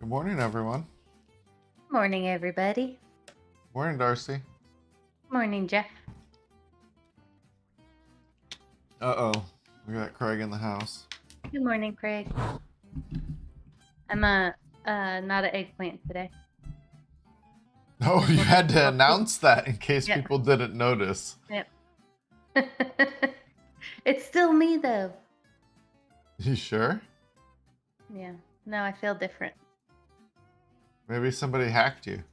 Good morning, everyone. Morning, everybody. Morning, Darcy. Morning, Jeff. Uh-oh. We got Craig in the house. Good morning, Craig. I'm not an eggplant today. Oh, you had to announce that in case Yeah. people didn't notice. Yep. It's still me, though. You sure? Yeah. No, I feel different. Maybe somebody hacked you.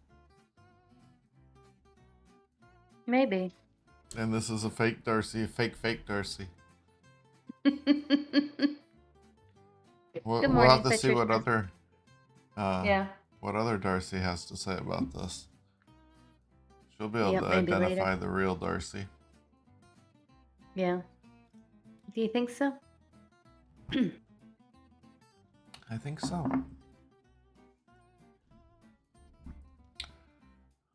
Maybe. And this is a fake Darcy, a fake Darcy. We'll have to see what other what other Darcy has to say about this. She'll be able to identify the real Darcy. Yeah. Do you think so? I think so.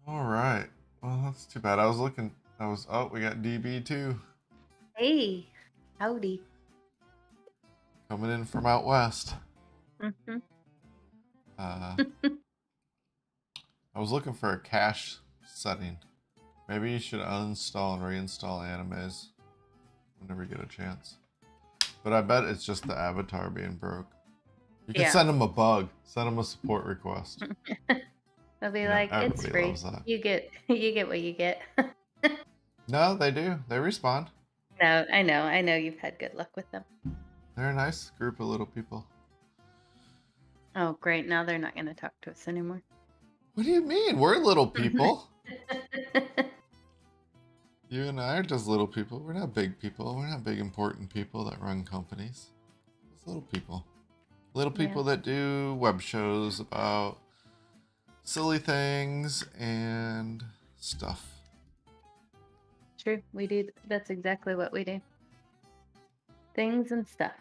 All right. Well, that's too bad. Oh, we got DB too. Hey, howdy. Coming in from out west. Mm-hmm. I was looking for a cache setting. Maybe you should uninstall and reinstall animes whenever you get a chance. But I bet it's just the avatar being broke. You can send them a bug. Send them a support request. They'll be like, it's free. You get what you get. No, they do. They respond. No, I know you've had good luck with them. They're a nice group of little people. Oh, great. Now they're not going to talk to us anymore. What do you mean? We're little people. You and I are just little people. We're not big people. We're not big, important people that run companies. Just little people. Little people that do web shows about silly things and stuff. True. We do. That's exactly what we do. Things and stuff.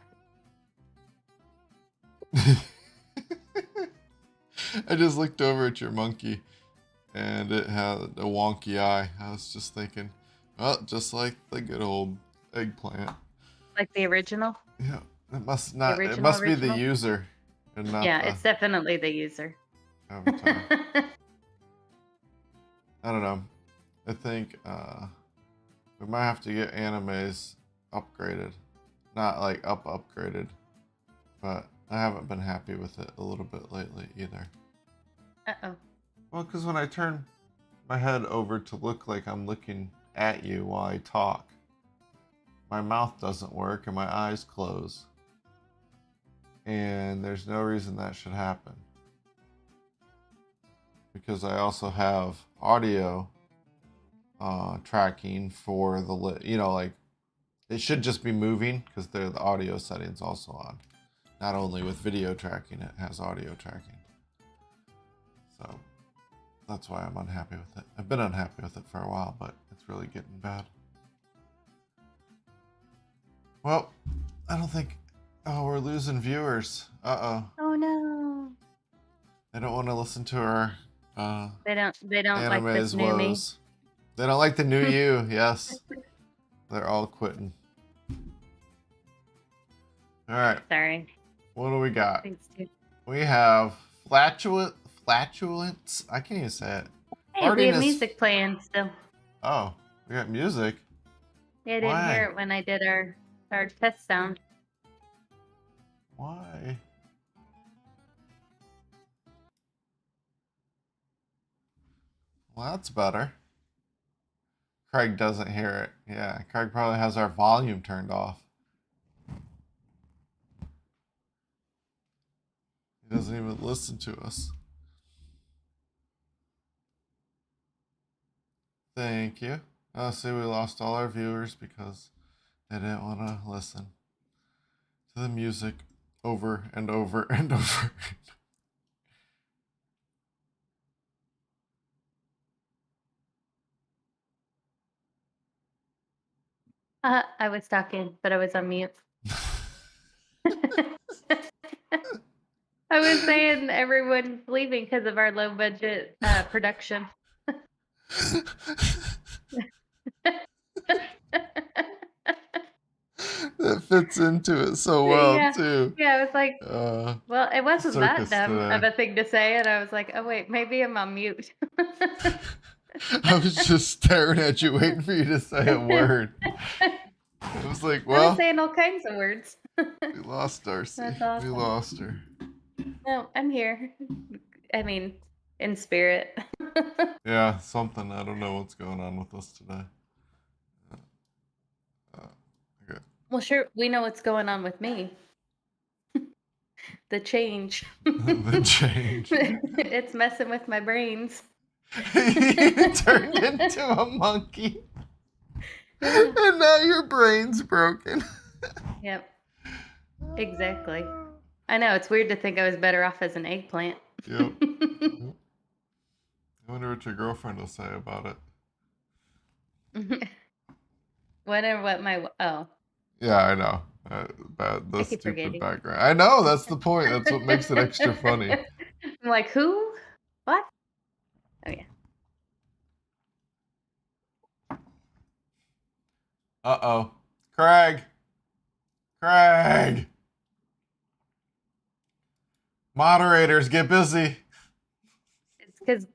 I just looked over at your monkey and it had a wonky eye. I was just thinking, well, just like the good old eggplant. Like the original? Yeah. It must be the user and not it's definitely the user. Avatar. I don't know. I think we might have to get animes upgraded. Not like upgraded. But I haven't been happy with it a little bit lately either. Uh-oh. Well, because when I turn my head over to look like I'm looking at you while I talk, my mouth doesn't work and my eyes close. And there's no reason that should happen. Because I also have audio tracking for the, like, it should just be moving because the audio settings also on. Not only with video tracking, it has audio tracking. So that's why I'm unhappy with it. I've been unhappy with it for a while, but it's really getting bad. Well, I don't think... Oh, we're losing viewers. Uh-oh. Oh, no. They don't want to listen to our... They don't like this new me. They don't like the new you, yes. They're all quitting. All right. Sorry. What do we got? Thanks, too. We have Flatulence. I can't even say it. Hey, we have music playing still. Oh, we got music? Yeah, I didn't hear it when I did our test sound. Why? Well, that's better. Craig doesn't hear it. Yeah, Craig probably has our volume turned off. He doesn't even listen to us. Thank you. Oh, see, we lost all our viewers because they didn't want to listen to the music over and over and over. I was talking, but I was on mute. I was saying everyone's leaving because of our low budget production. That fits into it so well, Yeah. too. Yeah, I was like, well, it wasn't that Circus dumb of today. a thing to say, and I was like, oh wait, maybe I'm on mute. I was just staring at you, waiting for you to say a word. I was like, I was well, saying all kinds of words. we lost Darcy. That's We awesome. lost her. No, I'm here. I mean, in spirit. Yeah, something. I don't know what's going on with us today. Okay. Well, sure, we know what's going on with me. The change. The change. It's messing with my brains. You turned into a monkey. Yeah. And now your brain's broken. Yep. Exactly. I know, it's weird to think I was better off as an eggplant. Yep. I wonder what your girlfriend will say about it. Wonder what my Yeah, I know. The I keep stupid forgetting. background. I know, that's the point. That's what makes it extra funny. I'm like, who? What? Oh yeah. Uh-oh. Craig. Craig. Moderators, get busy. It's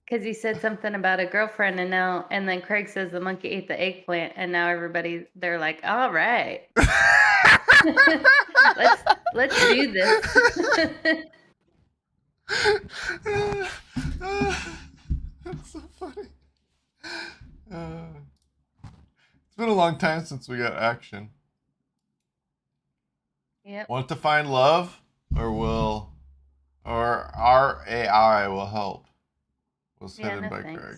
because he said something about a girlfriend, and then Craig says the monkey ate the eggplant, and now they're like, all right. let's do this. That's so funny. It's been a long time since we got action. Yep. Want to find love, or our AI will help? Was hidden by thanks. Craig.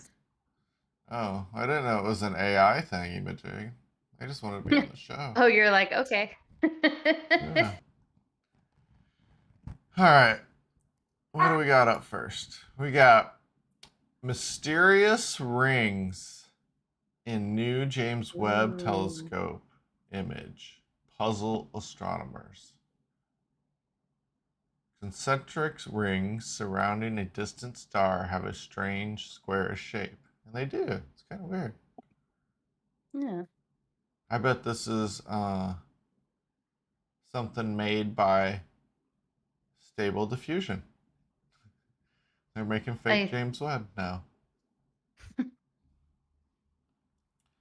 Oh, I didn't know it was an AI thing, imaging. I just wanted to be on the show. Oh, you're like, okay. Yeah. All right. What do we got up first? We got mysterious rings in new James Webb Ooh. Telescope image. Puzzle astronomers. Concentric rings surrounding a distant star have a strange squarish shape. And they do. It's kind of weird. Yeah. I bet this is something made by Stable Diffusion. They're making fake James Webb now.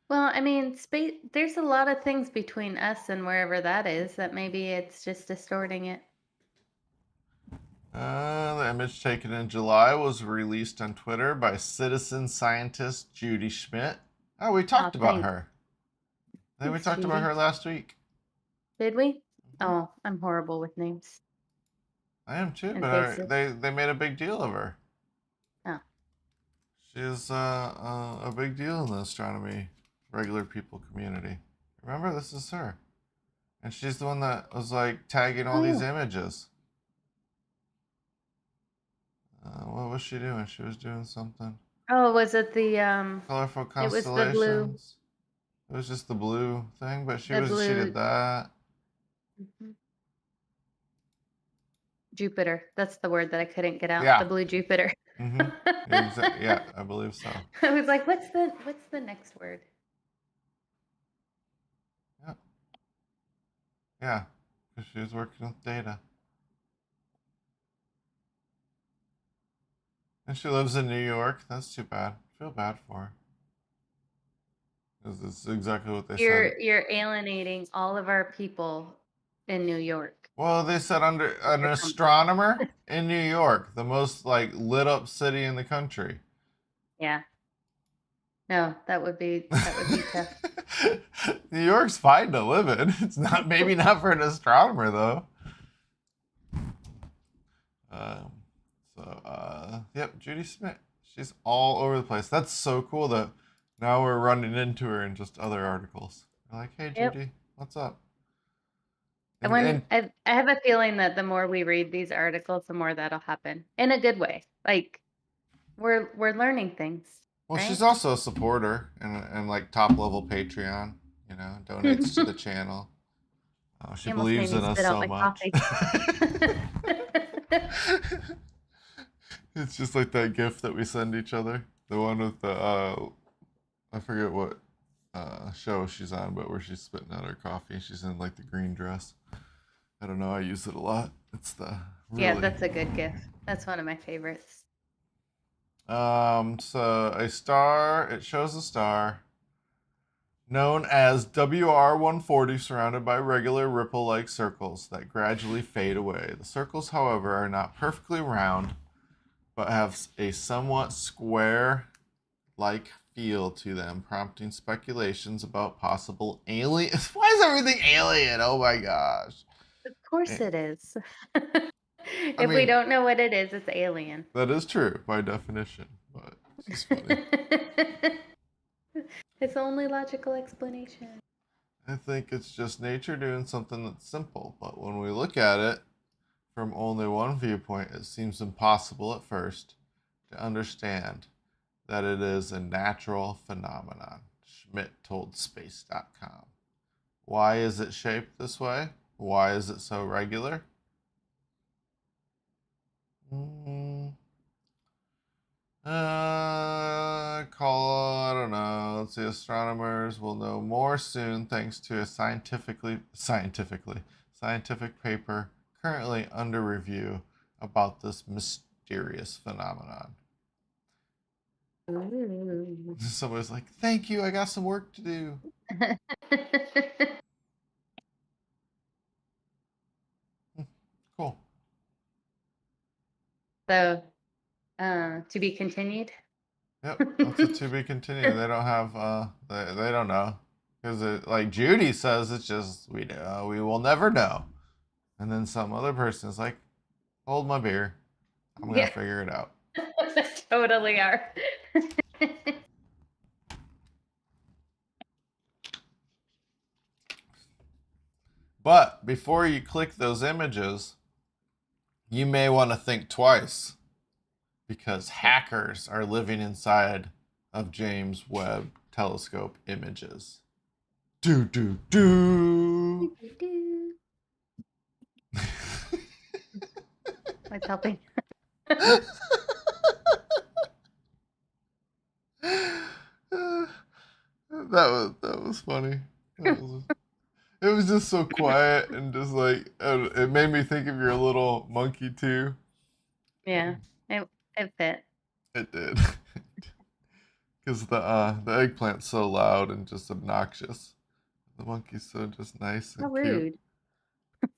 Well, I mean, space. There's a lot of things between us and wherever that is that maybe it's just distorting it. The image taken in July was released on Twitter by citizen scientist Judy Schmidt. Oh, we talked about her. I think we talked about her last week. Did we? Oh, I'm horrible with names. I am too, but they made a big deal of her. Oh. She's a big deal in the astronomy regular people community. Remember, this is her. And she's the one that was like tagging all these images. What was she doing? She was doing something. Oh, was it the colorful constellations? It was the blue. It was just the blue thing, but she did that. Mm-hmm. Jupiter. That's the word that I couldn't get out. Yeah. The blue Jupiter. Mm-hmm. Yeah, I believe so. I was like, what's the next word? Yeah. Yeah, because she was working with data. And she lives in New York. That's too bad. I feel bad for her. Because it's exactly what they said. You're alienating all of our people in New York. Well, they said under an astronomer in New York, the most like lit up city in the country. Yeah. No, that would be tough. New York's fine to live in. It's maybe not for an astronomer though. Yep, Judy Schmidt. She's all over the place. That's so cool that now we're running into her in just other articles. We're like, hey Judy, what's up? I have a feeling that the more we read these articles, the more that'll happen in a good way. Like we're learning things. Well, right? She's also a supporter and like top level Patreon. You know, donates to the channel. She believes in us so much. It's just like that GIF that we send each other. The one with the I forget what show she's on, but where she's spitting out her coffee. She's in like the green dress. I don't know. I use it a lot. It's the Yeah, really. that's a good gift. That's one of my favorites. So a star. It shows a star known as WR140 surrounded by regular ripple-like circles that gradually fade away. The circles, however, are not perfectly round, but have a somewhat square-like feel to them, prompting speculations about possible alien. Why is everything alien? Oh my gosh. Of course Eh, it is. I If we mean, don't know what it is, it's alien. that is true by definition, but it's just funny. It's the only logical explanation. I think it's just nature doing something that's simple, but when we look at it from only one viewpoint, it seems impossible at first to understand that it is a natural phenomenon, Schmidt told Space.com. Why is it shaped this way? Why is it so regular? Mm, I don't know. Let's see. Astronomers will know more soon thanks to a scientific paper currently under review about this mysterious phenomenon. Ooh. Somebody's like, "Thank you. I got some work to do." Cool. So, to be continued. Yep, that's a to be continued. They don't have they don't know because it like Judy says it's just we will never know, and then some other person is like, hold my beer, I'm gonna Yeah, figure it out. totally are. But before you click those images, you may want to think twice because hackers are living inside of James Webb Telescope images. Do do do. What's helping? That was funny. It was just so quiet and just like it made me think of your little monkey too. Yeah, it fit. It did. Because the eggplant's so loud and just obnoxious. The monkey's so just nice How and cute.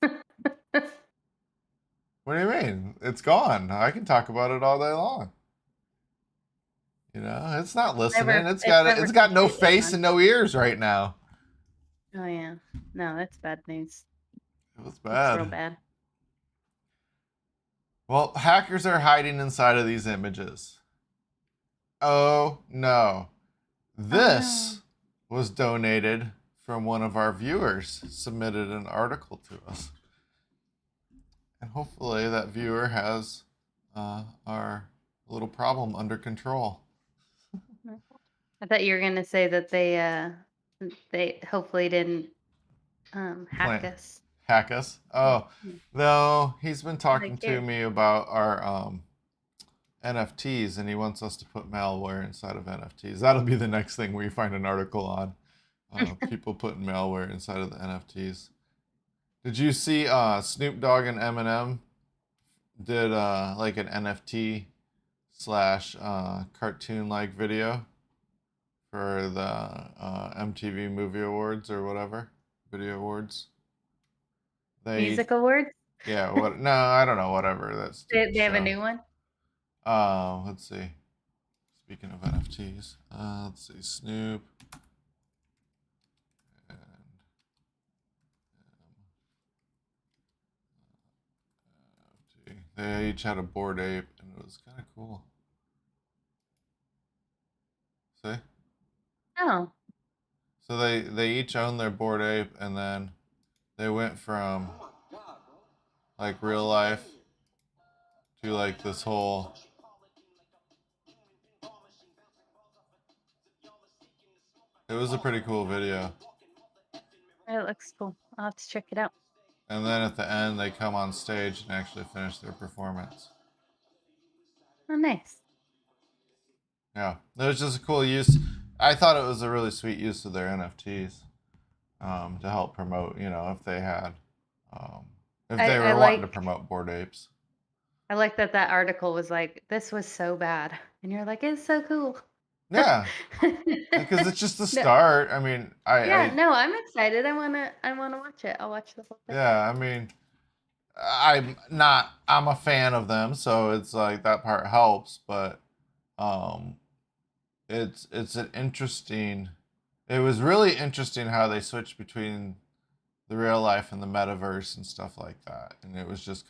rude. What do you mean? It's gone. I can talk about it all day long. You know, it's not listening. It's never It's got no completely face gone. and no ears right now. Oh yeah. No, that's bad news. It was It's real bad. bad. Well, hackers are hiding inside of these images. Oh no. Oh no. This was donated from one of our viewers, submitted an article to us. And hopefully that viewer has our little problem under control. I thought you were gonna say that they hopefully didn't hack Plant us. hack us. Oh, no, he's been They talking to care. me about our NFTs and he wants us to put malware inside of NFTs. That'll be the next thing we find an article on. People putting malware inside of the NFTs. Did you see Snoop Dogg and Eminem did like an NFT slash cartoon like video for the MTV Movie Awards or whatever video awards? They Music awards? yeah what no I don't know whatever that stupid They have a show. new one? Let's see. Speaking of NFTs, let's see Snoop and NFT. They each had a bored ape and it was kind of cool. See? Oh. So they each own their bored ape, and then they went from like real life to like this whole. It was a pretty cool video. It looks cool. I'll have to check it out. And then at the end, they come on stage and actually finish their performance. Oh nice. Yeah, it was just a cool use. I thought it was a really sweet use of their NFTs to help promote. You know, um, if they I were wanting to like promote Bored Apes. I like that article was like, this was so bad, and you're like, it's so cool. Yeah, because it's just the No, start. I mean, yeah, no, I'm excited. I wanna watch it. I'll watch the whole thing. yeah, I mean, I'm a fan of them, so it's like that part helps, but um, it's an interesting. It was really interesting how they switched between the real life and the metaverse and stuff like that, and it was just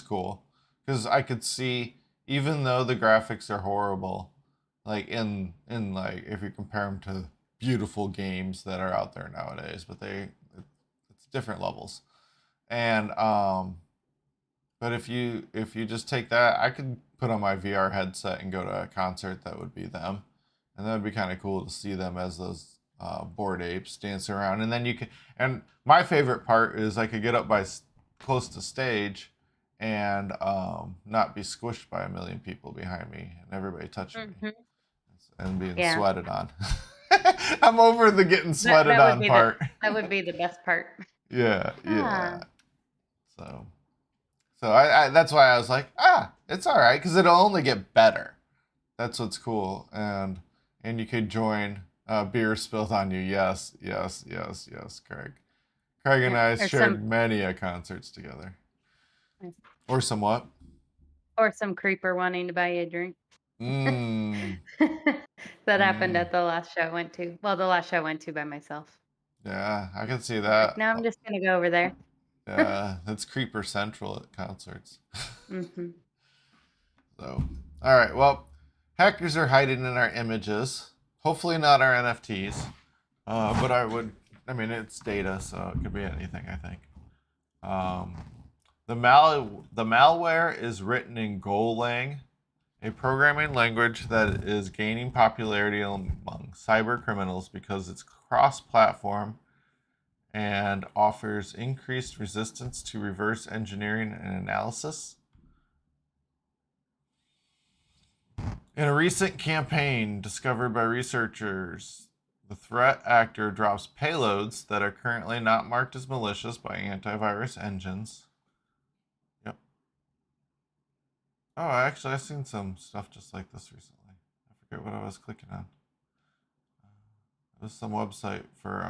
cool because I could see, even though the graphics are horrible, like in like if you compare them to beautiful games that are out there nowadays, but it's different levels. And but if you just take that, I could put on my VR headset and go to a concert that would be them, and that would be kind of cool to see them as those bored apes dancing around. And then you can. And my favorite part is I could get up close to stage, and not be squished by a million people behind me and everybody touching me Mhm. and being Yeah. sweated on. I'm over the getting That sweated that would on be the part. that would be the best part. Yeah, yeah. Ah. So. So I that's why I was like, it's all right because it'll only get better. That's what's cool, and you could join beer spilled on you. Yes, yes, yes, yes, Craig. Craig and Yeah. I Or some shared many concerts together, or somewhat. or some creeper wanting to buy you a drink. Mmm. That happened Mm. at the last show I went to. Well, the last show I went to by myself. Yeah, I can see I'm like, that. "No, I'm just gonna go over there." Yeah, that's Creeper Central at concerts. Mhm. So, all right. Well, hackers are hiding in our images. Hopefully, not our NFTs. But I mean, it's data, so it could be anything, I think. Um, the malware is written in Golang, a programming language that is gaining popularity among cyber criminals because it's cross-platform and offers increased resistance to reverse engineering and analysis. In a recent campaign discovered by researchers, the threat actor drops payloads that are currently not marked as malicious by antivirus engines. Yep. Oh, actually, I've seen some stuff just like this recently. I forget what I was clicking on. It was some website for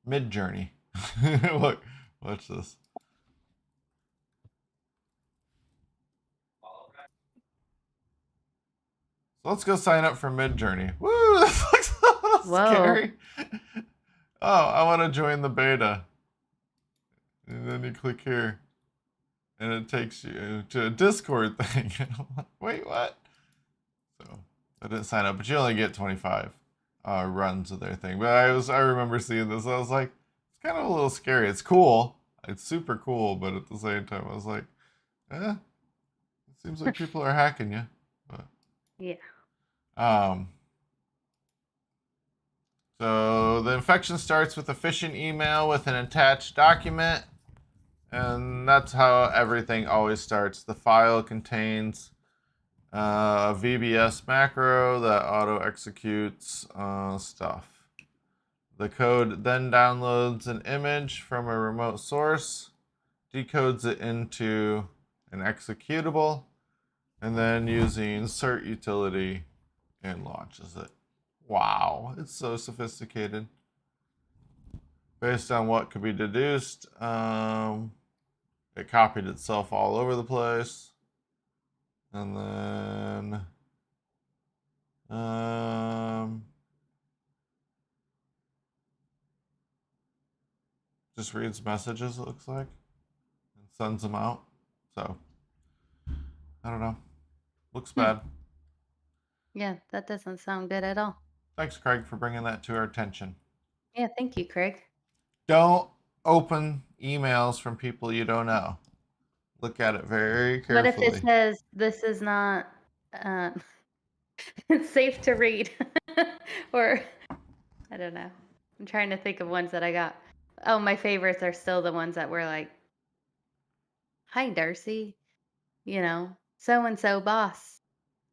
Midjourney. Look, watch this. So let's go sign up for Midjourney. Woo! This looks a little Whoa. scary. Oh, I want to join the beta. And then you click here, and it takes you to a Discord thing. And I'm like, wait, what? So I didn't sign up, but you only get 25 runs of their thing. But I remember seeing this. I was like, it's kind of a little scary. It's cool. It's super cool, but at the same time, I was like, it seems like people are hacking you. But Yeah. um, so the infection starts with a phishing email with an attached document. And that's how everything always starts. The file contains a VBS macro that auto executes stuff. The code then downloads an image from a remote source, decodes it into an executable, and then using cert utility and launches it. Wow, it's so sophisticated. Based on what could be deduced, it copied itself all over the place. And then just reads messages, it looks like, and sends them out. So I don't know. Looks Hmm. bad. Yeah, that doesn't sound good at all. Thanks, Craig, for bringing that to our attention. Yeah, thank you, Craig. Don't open emails from people you don't know. Look at it very What if it carefully. says this is not uh, it's safe to read? Or I don't know. I'm trying to think of ones that I got. Oh, my favorites are still the ones that were like, "Hi, Darcy. You know, so and so boss.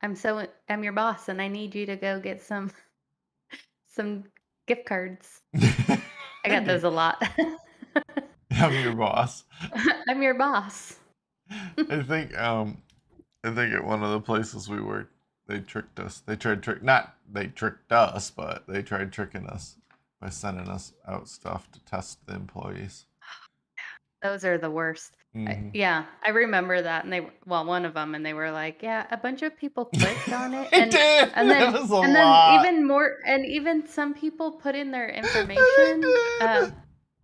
I'm your boss, and I need you to go get some gift cards. I got those a lot. I'm your boss. I'm your boss. I think I think at one of the places we worked, they tricked us. They tried trick not they tricked us, but they tried tricking us by sending us out stuff to test the employees. Those are the worst. Hmm. Yeah, I remember that, and one of them, and they were like, "Yeah, a bunch of people clicked on it," I did. and It then was a and then lot. even more, and even some people put in their I information. did.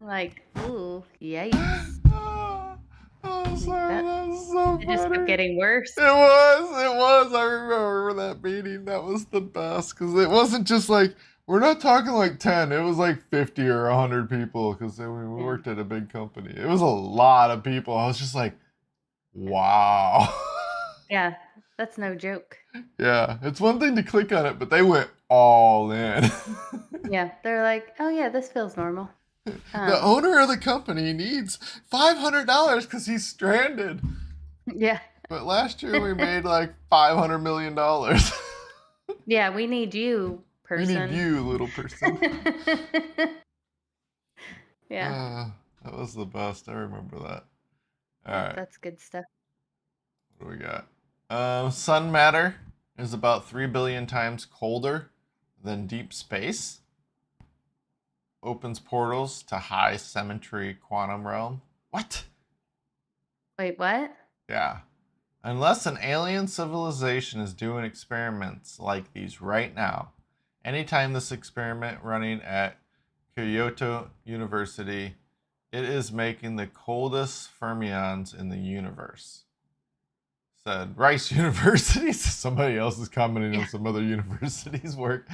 Like, ooh, yikes! Oh, Like sorry, that, that was so it just kept funny. getting worse. It was. I remember that meeting. That was the best because it wasn't just like we're not talking like 10. It was like 50 or 100 people because we Yeah, worked at a big company. It was a lot of people. I was just like, wow. yeah, that's no joke. Yeah, it's one thing to click on it, but they went all in. Yeah, they're like, "Oh yeah, this feels normal." The Um, owner of the company needs $500 because he's stranded. yeah, But last year we made like $500 million. yeah, we need you, We need person. you, little person. Yeah, Uh, that was the best. I remember that. All yeah, right, that's good stuff. what do we got? Sun matter is about 3 billion times colder than deep space. Opens portals to high symmetry quantum realm. What? Wait, what? Yeah. Unless an alien civilization is doing experiments like these right now, anytime this experiment running at Kyoto University, it is making the coldest fermions in the universe. Said Rice University. Somebody else is commenting on Yeah. some other universities' work.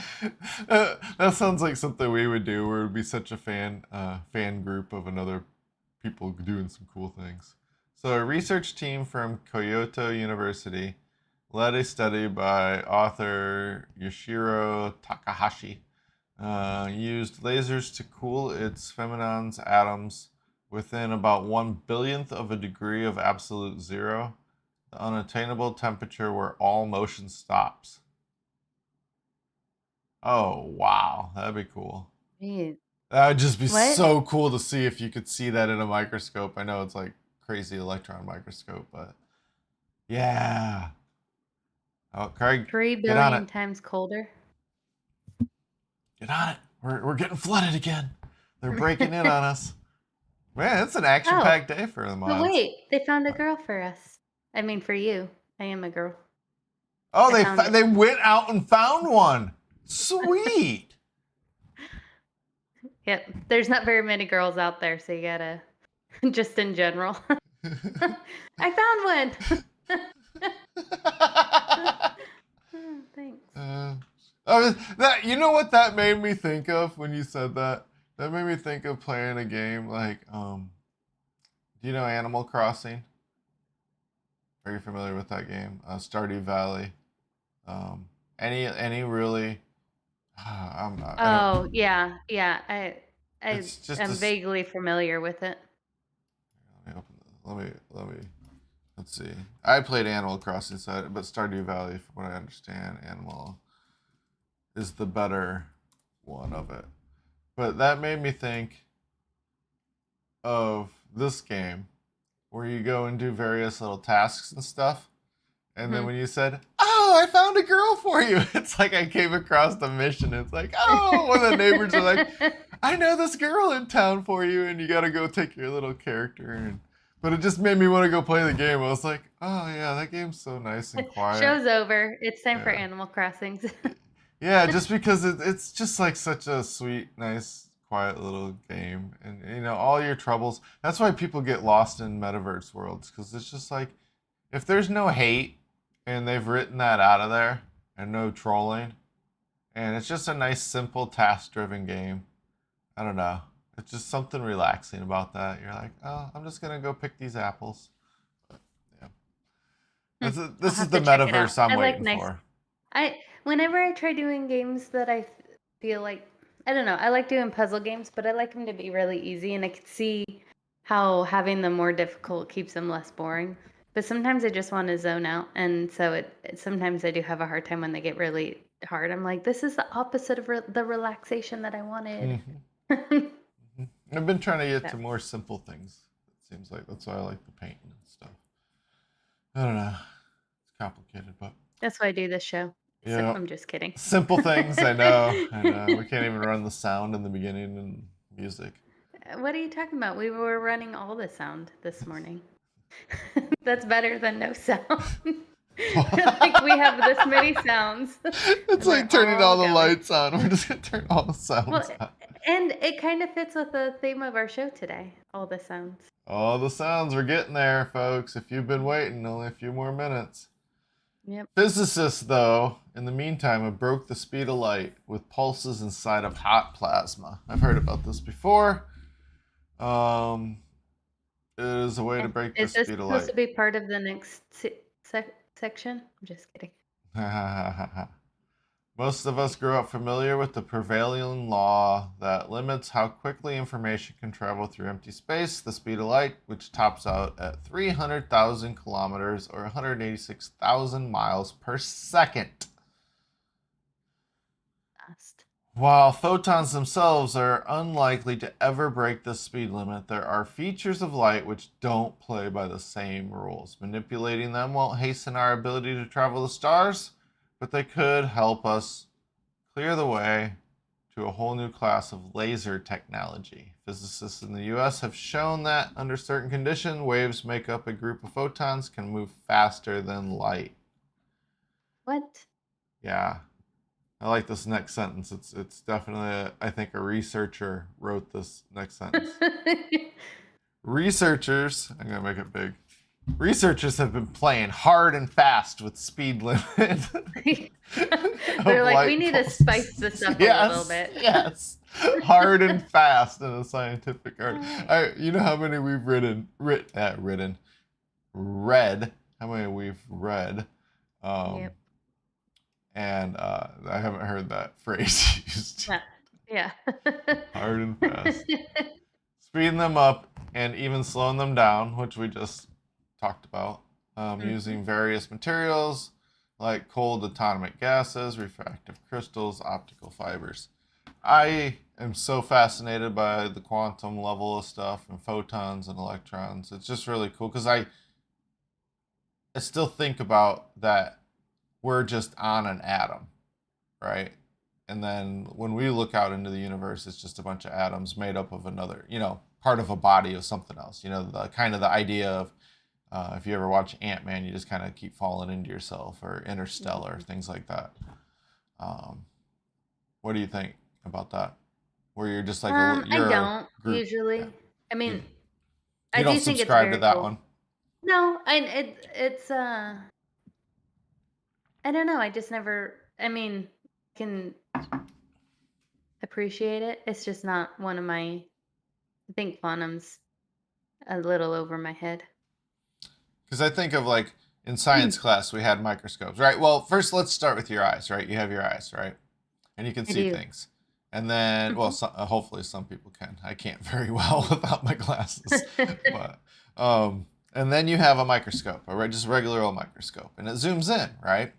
That sounds like something we would do. Where it would be such a fan group of another people doing some cool things. So a research team from Kyoto University led a study by author Yoshiro Takahashi. Used lasers to cool its feminines atoms within about 1 billionth of a degree of absolute zero, the unattainable temperature where all motion stops. Oh, wow. That'd be cool. Jeez. That would just be What? so cool to see if you could see that in a microscope. I know it's like crazy electron microscope, but yeah. Oh, Craig, Three get on it. billion times colder? Get on it. We're getting flooded again. They're breaking in on us. Man, it's an action Oh, packed day for the but mods. wait, they found a girl for us. I mean, for you. I am a girl. Oh, I found it. they went out and found one. Sweet. Yep. There's not very many girls out there, so you gotta, just in general. I found one. Oh, thanks. Uh, that you know what that made me think of when you said that? That made me think of playing a game like do you know Animal Crossing? Are you familiar with that game? Stardew Valley. Any really I'm not I don't Oh, yeah, yeah. I it's just am vaguely familiar with it. let me open let me let's see. I played Animal Crossing but Stardew Valley from what I understand Animal is the better one of it. But that made me think of this game where you go and do various little tasks and stuff. And then Mhm. when you said, "Oh, I found a girl for you," it's like I came across the mission. It's like, "Oh," one of the neighbors are like, "I know this girl in town for you," and you got to go take your little character. But it just made me want to go play the game. I was like, "Oh yeah, that game's so nice and quiet." Show's over. It's time for Yeah. Animal Crossings. Yeah, just because it's just like such a sweet, nice, quiet little game, and all your troubles. That's why people get lost in metaverse worlds because it's just like if there's no hate and they've written that out of there and no trolling, and it's just a nice, simple, task-driven game. I don't know. It's just something relaxing about that. You're like, oh, I'm just gonna go pick these apples. Yeah, Hmm, I'll this is have the to check it out. metaverse I'm I like waiting nice. for. I Whenever I try doing games that feel like, I don't know. I like doing puzzle games, but I like them to be really easy, and I can see how having them more difficult keeps them less boring. But sometimes I just want to zone out, and so sometimes I do have a hard time when they get really hard. I'm like, this is the opposite of the relaxation that I wanted. I've been trying to get So, to more simple things. It seems like that's why I like the painting and stuff. I don't know. It's complicated, but that's why I do this show. So yeah, I'm just kidding. simple things. I know. I know. We can't even run the sound in the beginning and music. What are you talking about? We were running all the sound this morning. That's better than no sound. Like we have this many sounds. It's And like they're turning all the going. lights on. We're just gonna turn all the sounds Well, on. and it kind of fits with the theme of our show today. All the sounds. All the sounds. We're getting there, folks. If you've been waiting, only a few more minutes. Yep. Physicists, though, in the meantime, have broke the speed of light with pulses inside of hot plasma. I've heard about this before. It is a way to break the Is this speed of supposed light. to be part of the next section? I'm just kidding. Most of us grew up familiar with the prevailing law that limits how quickly information can travel through empty space, the speed of light, which tops out at 300,000 kilometers or 186,000 miles per second. Fast. While photons themselves are unlikely to ever break the speed limit, there are features of light which don't play by the same rules. Manipulating them won't hasten our ability to travel the stars, but they could help us clear the way to a whole new class of laser technology. Physicists in the US have shown that under certain conditions, waves make up a group of photons can move faster than light. What? Yeah. I like this next sentence. It's definitely, I think, a researcher wrote this next sentence. Researchers, I'm going to make it big. Researchers have been playing hard and fast with speed limit. They're like, we need to spice this up a little bit. Yes. Hard and fast in a scientific art. You know how many we've read, how many we've read. Yep. And I haven't heard that phrase used. Yeah. Hard and fast. Speeding them up and even slowing them down, which we just talked about, using various materials like cold atomic gases, refractive crystals, optical fibers. I am so fascinated by the quantum level of stuff and photons and electrons. It's just really cool because I still think about that we're just on an atom, right? And then when we look out into the universe, it's just a bunch of atoms made up of another, part of a body of something else. The kind of the idea of if you ever watch Ant-Man, you just kind of keep falling into yourself, or Interstellar, things like that. What do you think about that? Where you're just like you're I don't group. usually. Yeah. I mean, You I don't do think it's subscribe very to that cool. one? No, it's I don't know. I just never. I mean, I can appreciate it. It's just not one of my. I think quantum's a little over my head. Because I think of like in science class, we had microscopes, right? Well, first let's start with your eyes, right? You have your eyes, right? And you can see things. And then, well, hopefully some people can. I can't very well without my glasses. But, and then you have a microscope, just a regular old microscope, and it zooms in, right?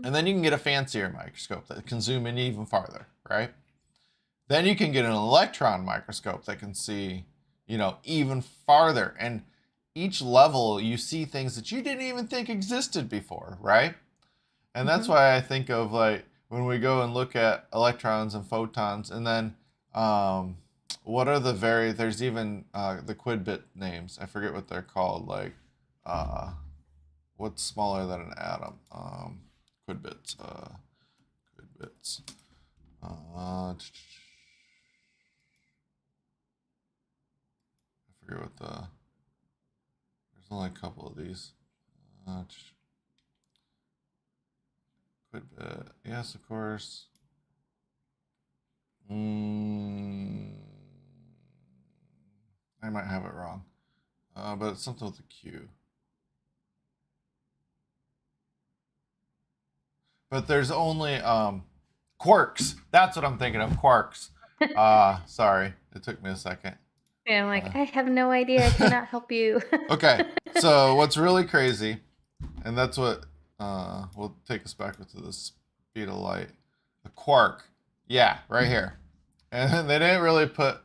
And then you can get a fancier microscope that can zoom in even farther, right? Then you can get an electron microscope that can see, even farther. And each level, you see things that you didn't even think existed before, right? And that's why I think of like when we go and look at electrons and photons, and then what are there's even the quidbit names. I forget what they're called. Like, what's smaller than an atom? Quidbits. Quidbits. I forget what there's only a couple of these. Quidbit. Yes, of course. I might have it wrong. But it's something with a Q. But there's only quarks. That's what I'm thinking of, quarks. Sorry, it took me a second. Yeah, I'm like, I have no idea. I cannot help you. Okay, So what's really crazy, and that's what will take us back to the speed of light. The quark, yeah, right here, and they didn't really put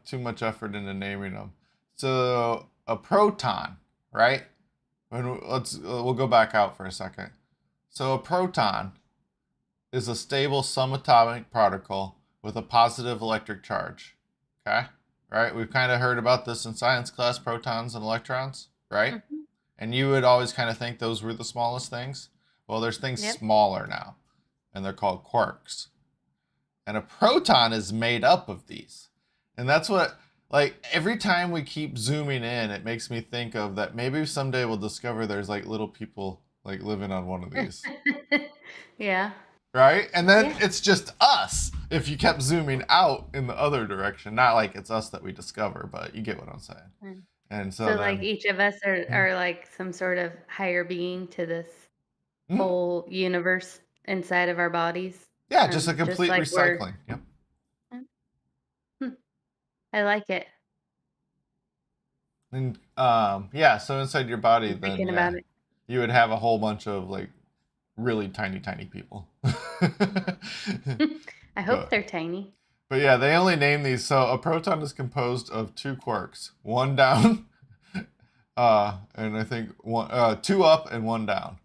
too much effort into naming them. So a proton, right? We'll go back out for a second. So a proton is a stable subatomic particle with a positive electric charge. Okay? Right? We've kind of heard about this in science class, protons and electrons, right? Mhm. And you would always kind of think those were the smallest things. Well, there's things Yep. smaller now, and they're called quarks. And a proton is made up of these. And that's what, like, every time we keep zooming in, it makes me think of that maybe someday we'll discover there's like little people like living on one of these. Yeah. Right? And then Yeah. it's just us if you kept zooming out in the other direction. Not like it's us that we discover, but you get what I'm saying. Mm. And so So like then, each of us are like some sort of higher being to this mhm, whole universe inside of our bodies. yeah, just a Just complete like we're recycling. Yep. mm, hmm, I like it. And yeah, so inside your body, I'm then thinking yeah, about it. you would have a whole bunch of like really tiny, tiny people. I hope but they're tiny. but yeah, they only name these. So a proton is composed of two quarks, one down, and I think two up and one down.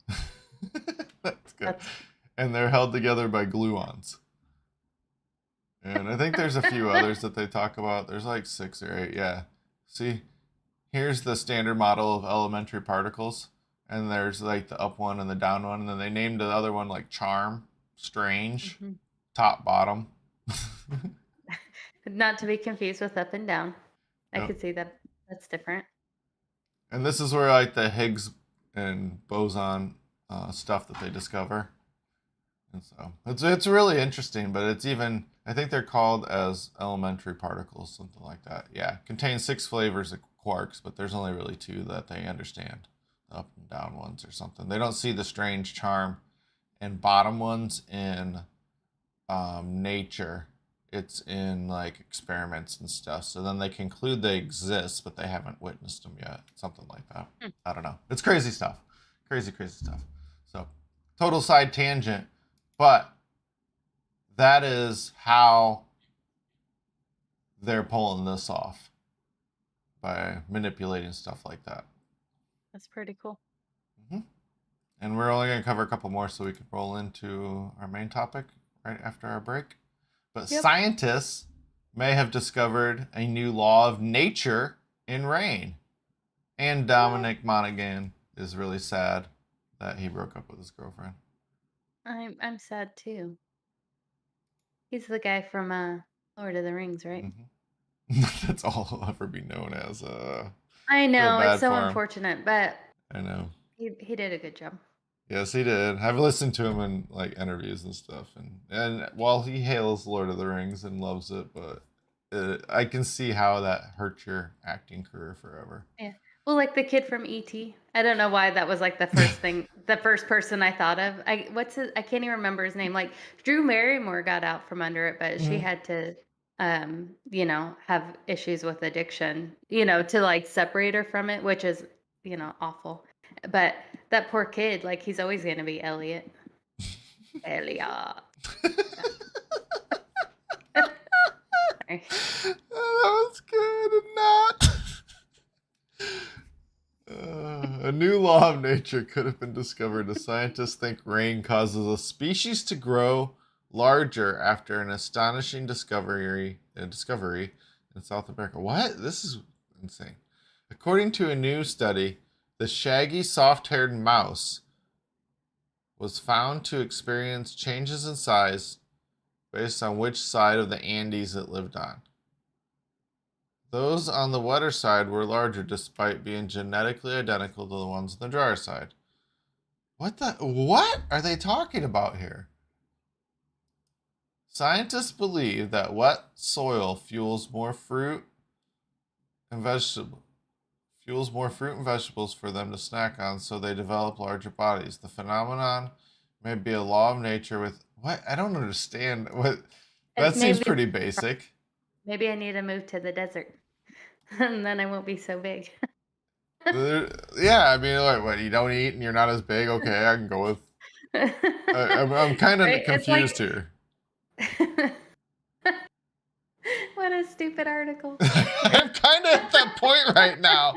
That's good. That's And they're held together by gluons. And I think there's a few others that they talk about. There's like 6 or 8. Yeah. See, here's the standard model of elementary particles. And there's like the up one and the down one. And then they named the other one like charm, strange, Mhm. top, bottom. Not to be confused with up and down. I Yep. could see that that's different. And this is where like the Higgs and boson stuff that they discover. And so it's really interesting, but it's even I think they're called as elementary particles, something like that. Yeah, contains 6 flavors of quarks, but there's only really 2 that they understand, the up and down ones or something. They don't see the strange charm and bottom ones in nature. It's in like experiments and stuff. So then they conclude they exist, but they haven't witnessed them yet. Something like that. Hmm. I don't know. It's crazy stuff. Crazy, crazy stuff. So total side tangent, but that is how they're pulling this off by manipulating stuff like that. That's pretty cool. hmm And we're only going to cover a couple more so we can roll into our main topic right after our break. But Yep. scientists may have discovered a new law of nature in rain. And Dominic Monaghan is really sad that he broke up with his girlfriend. I'm sad too. He's the guy from Lord of the Rings, right? That's all he'll ever be known as. I Feel know, it's bad so for him. unfortunate, but I know. he did a good job. Yes, he did. I've listened to him in like interviews and stuff, and while he hails Lord of the Rings and loves it, but I can see how that hurt your acting career forever. Yeah. Well, like the kid from E.T. I don't know why that was like the first person I thought of. I can't even remember his name. Like Drew Barrymore got out from under it, but she Mhm. had to have issues with addiction, to like separate her from it, which is, awful. But that poor kid, like he's always going to be Elliot. Elliot. Sorry. That was good and not. A new law of nature could have been discovered as scientists think rain causes a species to grow larger after an astonishing discovery in South America. What? This is insane. According to a new study, the shaggy, soft-haired mouse was found to experience changes in size based on which side of the Andes it lived on. Those on the wetter side were larger despite being genetically identical to the ones on the drier side. What are they talking about here? Scientists believe that wet soil and vegetable fuels more fruit and vegetables for them to snack on, so they develop larger bodies. The phenomenon may be a law of nature with what? I don't understand what that seems Maybe pretty basic. maybe I need to move to the desert, and then I won't be so big. Yeah, I mean, what, you don't eat and you're not as big? Okay, I can go with. I'm kind of Right? It's like confused here. what a stupid article. I'm kind of at that point right now.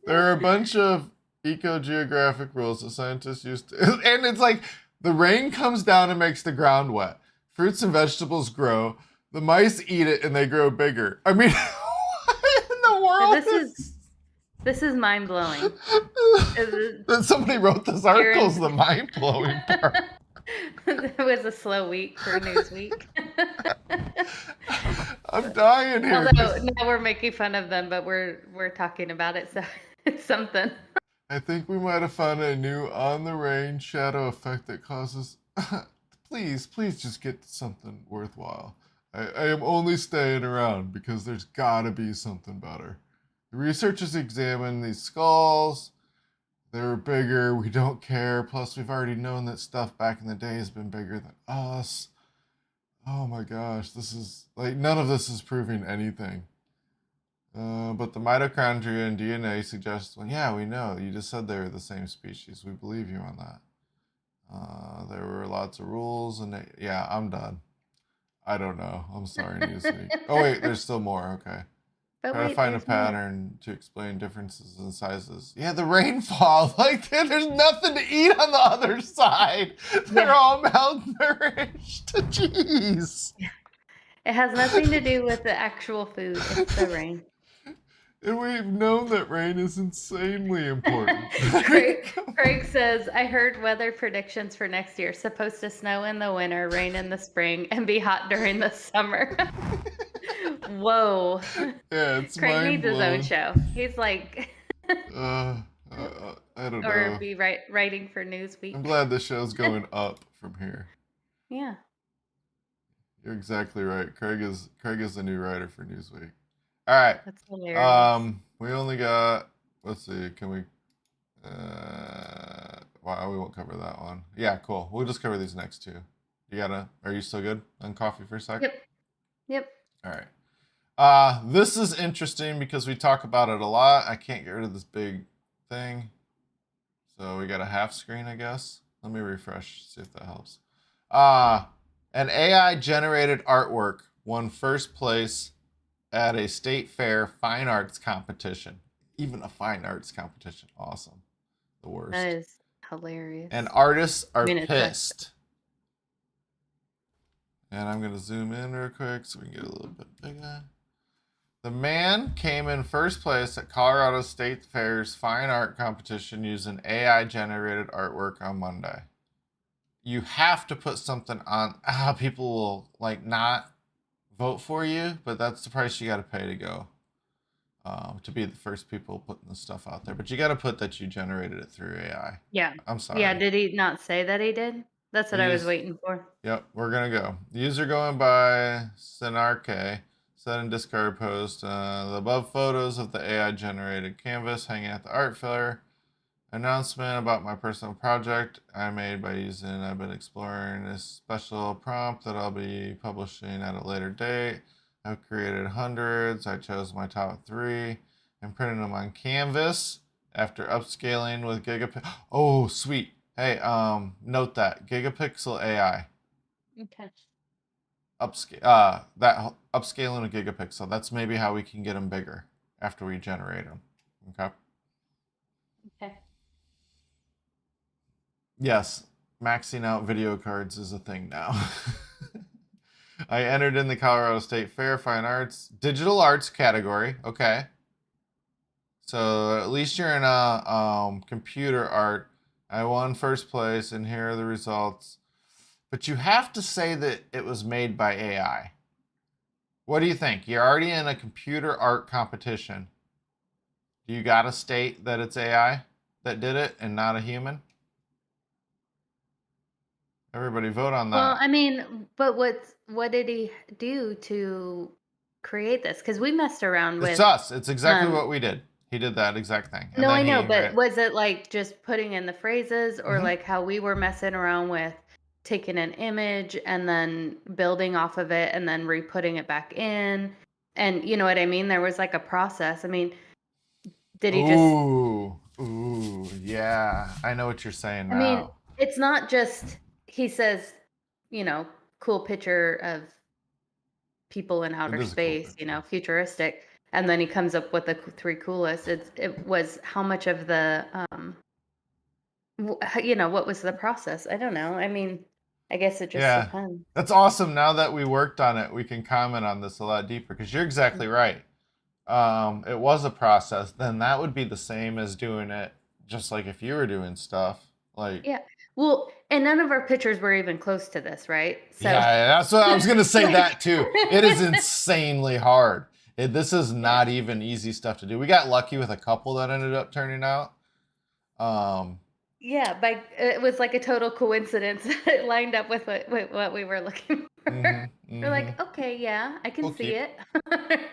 There are a bunch of eco-geographic rules that scientists use to, and it's like the rain comes down and makes the ground wet. Fruits and vegetables grow. The mice eat it and they grow bigger. I mean, what in the world This is mind blowing. that somebody wrote this article is the mind-blowing part. It was a slow week for Newsweek. I'm dying here. Although now we're making fun of them, but we're talking about it, so it's something. I think we might have found a new on the rain shadow effect that causes. Please just get something worthwhile. I am only staying around because there's gotta be something better. The researchers examined these skulls. They were bigger. We don't care. Plus, we've already known that stuff back in the day has been bigger than us. Oh my gosh, this is like none of this is proving anything. But the mitochondria and DNA suggests, well, yeah, we know. You just said they were the same species. We believe you on that. There were lots of rules, and yeah, I'm done. I don't know. I'm sorry, Newsweek. Oh, wait, there's still more. Okay. But Try to wait, find a there's more. pattern to explain differences in sizes. Yeah, the rainfall. Like, there's nothing to eat on the other side. They're all malnourished. Jeez. It has nothing to do with the actual food. It's the rain. And we've known that rain is insanely important. Craig says, I heard weather predictions for next year. Supposed to snow in the winter, rain in the spring, and be hot during the summer. Whoa. Yeah, it's Craig needs his own mind-blowing. show. He's like, I don't know. or be writing for Newsweek. I'm glad the show's going up from here. Yeah. You're exactly right. Craig is the new writer for Newsweek. All right. That's hilarious. We only got. Let's see. Can we? Wow, we won't cover that one. Yeah, cool. We'll just cover these next two. Are you still good on coffee for a sec? Yep. All right. This is interesting because we talk about it a lot. I can't get rid of this big thing. So we got a half screen, I guess. Let me refresh, see if that helps. An AI generated artwork won first place at a state fair fine arts competition. Even a fine arts competition. Awesome. The worst. That is hilarious. And artists are pissed. And I'm going to zoom in real quick so we can get a little bit bigger. The man came in first place at Colorado State Fair's fine art competition using AI generated artwork on Monday. You have to put something on. People will like not vote for you, but that's the price you got to pay to go. To be the first people putting the stuff out there. But you got to put that you generated it through AI. Yeah. I'm sorry. Yeah, did he not say that he did? That's what I was waiting for. Yep, we're going to go. The user going by Senarke said in Discord post, the above photos of the AI generated canvas hanging at the art fair. Announcement about my personal project I made I've been exploring this special prompt that I'll be publishing at a later date. I've created hundreds. I chose my top 3 and printed them on canvas after upscaling with gigapixel. Oh, sweet. Hey, note that gigapixel AI. Okay. That upscaling with gigapixel. That's maybe how we can get them bigger after we generate them. Okay. Yes, maxing out video cards is a thing now. I entered in the Colorado State Fair Fine Arts Digital Arts category. Okay. So at least you're in a computer art. I won first place, and here are the results. But you have to say that it was made by AI. What do you think? You're already in a computer art competition. Do you got to state that it's AI that did it and not a human? Everybody vote on that. Well, I mean, but what did he do to create this? Because we messed around with. It's us. It's exactly what we did. He did that exact thing. No, I know, but was it like just putting in the phrases, or like how we were messing around with taking an image and then building off of it and then re-putting it back in? And you know what I mean? There was like a process. I mean, Did he just? Ooh, yeah. I know what you're saying I mean, now. it's not just he says, cool picture of people in It outer is a cool space, picture. futuristic, and then he comes up with the three coolest. It was how much of the what was the process? I don't know. I mean, I guess it just Yeah. depends. That's awesome. Now that we worked on it, we can comment on this a lot deeper because you're exactly right. It was a process. Then that would be the same as doing it just like if you were doing stuff. Like, Yeah. Well, and none of our pictures were even close to this, right? So, yeah, that's what I was gonna say. like, That too. It is insanely hard. This is yeah, not even easy stuff to do. We got lucky with a couple that ended up turning out. Um, yeah. It was like a total coincidence that it lined up with what we were looking for. We're mm-hmm. like, okay, yeah, I can We'll see keep. it.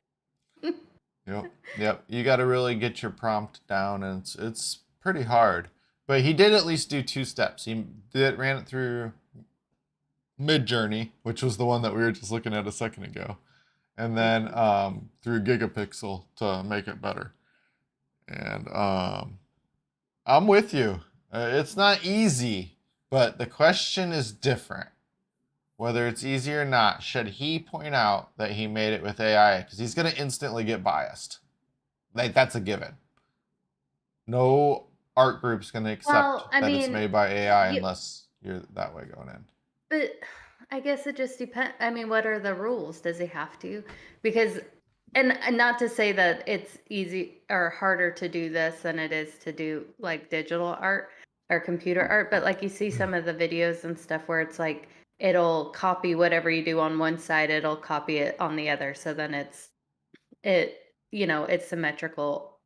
Yep. You got to really get your prompt down, and it's pretty hard. But he did at least do two steps. Ran it through Mid Journey, which was the one that we were just looking at a second ago, and then Mhm. through Gigapixel to make it better. And I'm with you. It's not easy, but the question is different. Whether it's easy or not, should he point out that he made it with AI? Because he's going to instantly get biased. Like, that's a given. No art group's going to accept Well, I that it's mean, made by AI you, unless you're that way going in. but I guess it just depends. I mean, what are the rules? Does he have to? Because, and not to say that it's easy or harder to do this than it is to do like digital art or computer art, but like you see some of the videos and stuff where it's like it'll copy whatever you do on one side, it'll copy it on the other. So then it's symmetrical,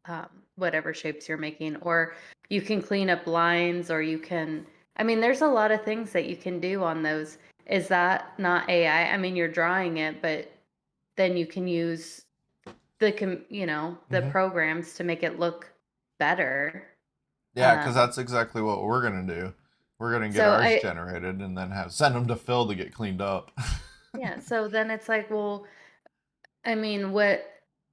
whatever shapes you're making, or you can clean up lines, or you can, I mean, there's a lot of things that you can do on those. Is that not AI? I mean, you're drawing it, but then you can use the Mm-hmm. programs to make it look better. Yeah, because Um, that's exactly what we're going to do. We're going to get so ours I, generated and then send them to Phil to get cleaned up. yeah, so then it's like, well, I mean, what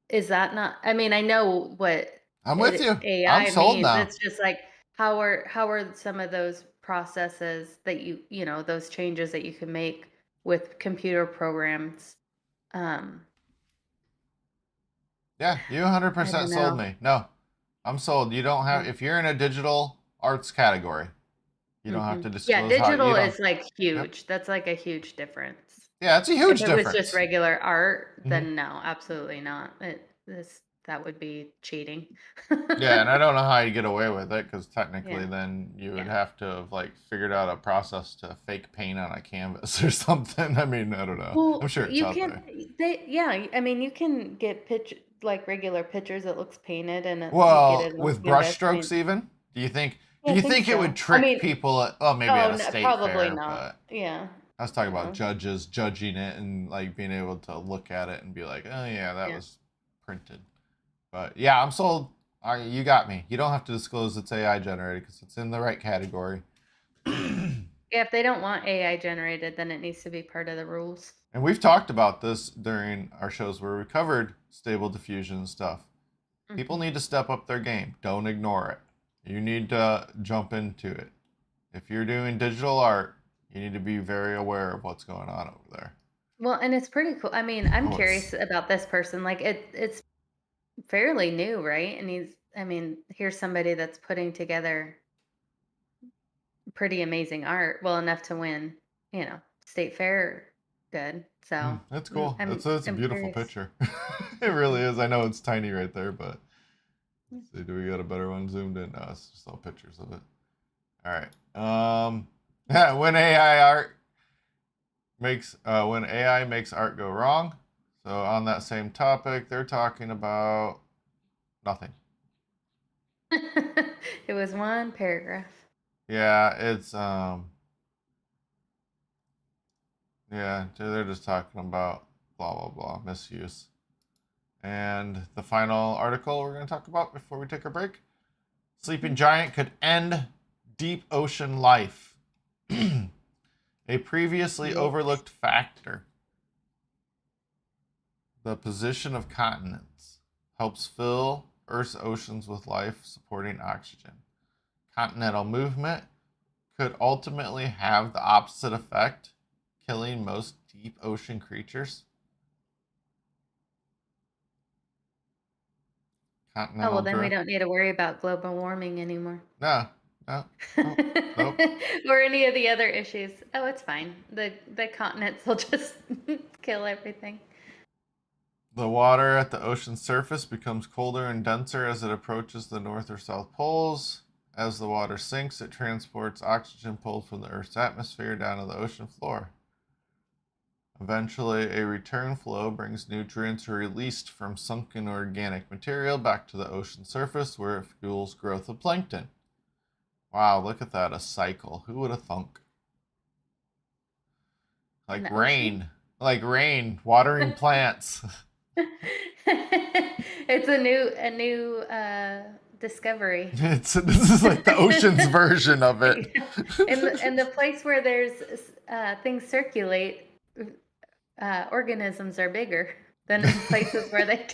is that not? I mean, I know what I'm with you. I'm AI sold means. now. It's just like how are some of those processes that those changes that you can make with computer programs. Um, Yeah, you I 100% don't sold know. me. No, I'm sold. You don't have, Mhm. if you're in a digital arts category, you don't have to Yeah, disclose how, you digital don't, is like yep. huge. That's like a huge difference. Yeah, it's a If huge it was just difference. regular art, Hmm. then no, absolutely not. That would be cheating. Yeah, and I don't know how you get away with it because technically Yeah. then you would Yeah. have to have like figured out a process to fake paint on a canvas or something. I mean, I don't know. I'm Well, sure it's you out can there. I mean, you can get like regular pictures that looks painted and you get Well, it on with canvas. I brushstrokes mean, even, do you think yeah, I think it would so. I trick mean, people at, well, maybe at oh, a no, state probably fair, not. but Yeah. I was talking about No. judges judging it and like being able to look at it and be like, oh yeah, that Yeah. was printed. But yeah, I'm sold. All right, you got me. You don't have to disclose it's AI generated because it's in the right category. And Yeah, if they don't want AI generated, then it needs to be part of the rules. we've talked about this during our shows where we covered stable diffusion and stuff. People Hmm. need to step up their game. Don't ignore it. You need to jump into it. If you're doing digital art, you need to be very aware of what's going on over there. Well, and it's pretty cool. I mean, I'm Oh, curious about this person. Like it's fairly new, right? And I mean, here's somebody that's putting together pretty amazing art, well enough to win, state fair good. So that's cool. It's a I'm beautiful curious. picture. It really Mhm. is. I know it's tiny right there, but Yeah. let's see, do we got a better one zoomed in? No, it's just all pictures of it. All right. When AI art when AI makes art go wrong. So on that same topic, they're talking about nothing. It was one paragraph. Yeah, it's yeah, they're just talking about blah blah blah misuse. And the final article we're going to talk about before we take our break: Sleeping giant could end deep ocean life. A previously Yikes. overlooked factor. The position of continents helps fill Earth's oceans with life supporting oxygen. Continental movement could ultimately have the opposite effect, killing most deep ocean creatures. Oh, well, then we don't need to worry about global warming anymore. No, no, nope, nope. Or any of the other issues. Oh, it's fine. The continents will just kill everything. The water at the ocean's surface becomes colder and denser as it approaches the north or south poles. As the water sinks, it transports oxygen pulled from the Earth's atmosphere down to the ocean floor. Eventually, a return flow brings nutrients released from sunken organic material back to the ocean surface where it fuels growth of plankton. Wow, look at that, a cycle. Who would have thunk? Like rain. Like rain, watering plants. It's a new discovery. This is like the ocean's version of it. In the place where there's things circulate, organisms are bigger than in places where they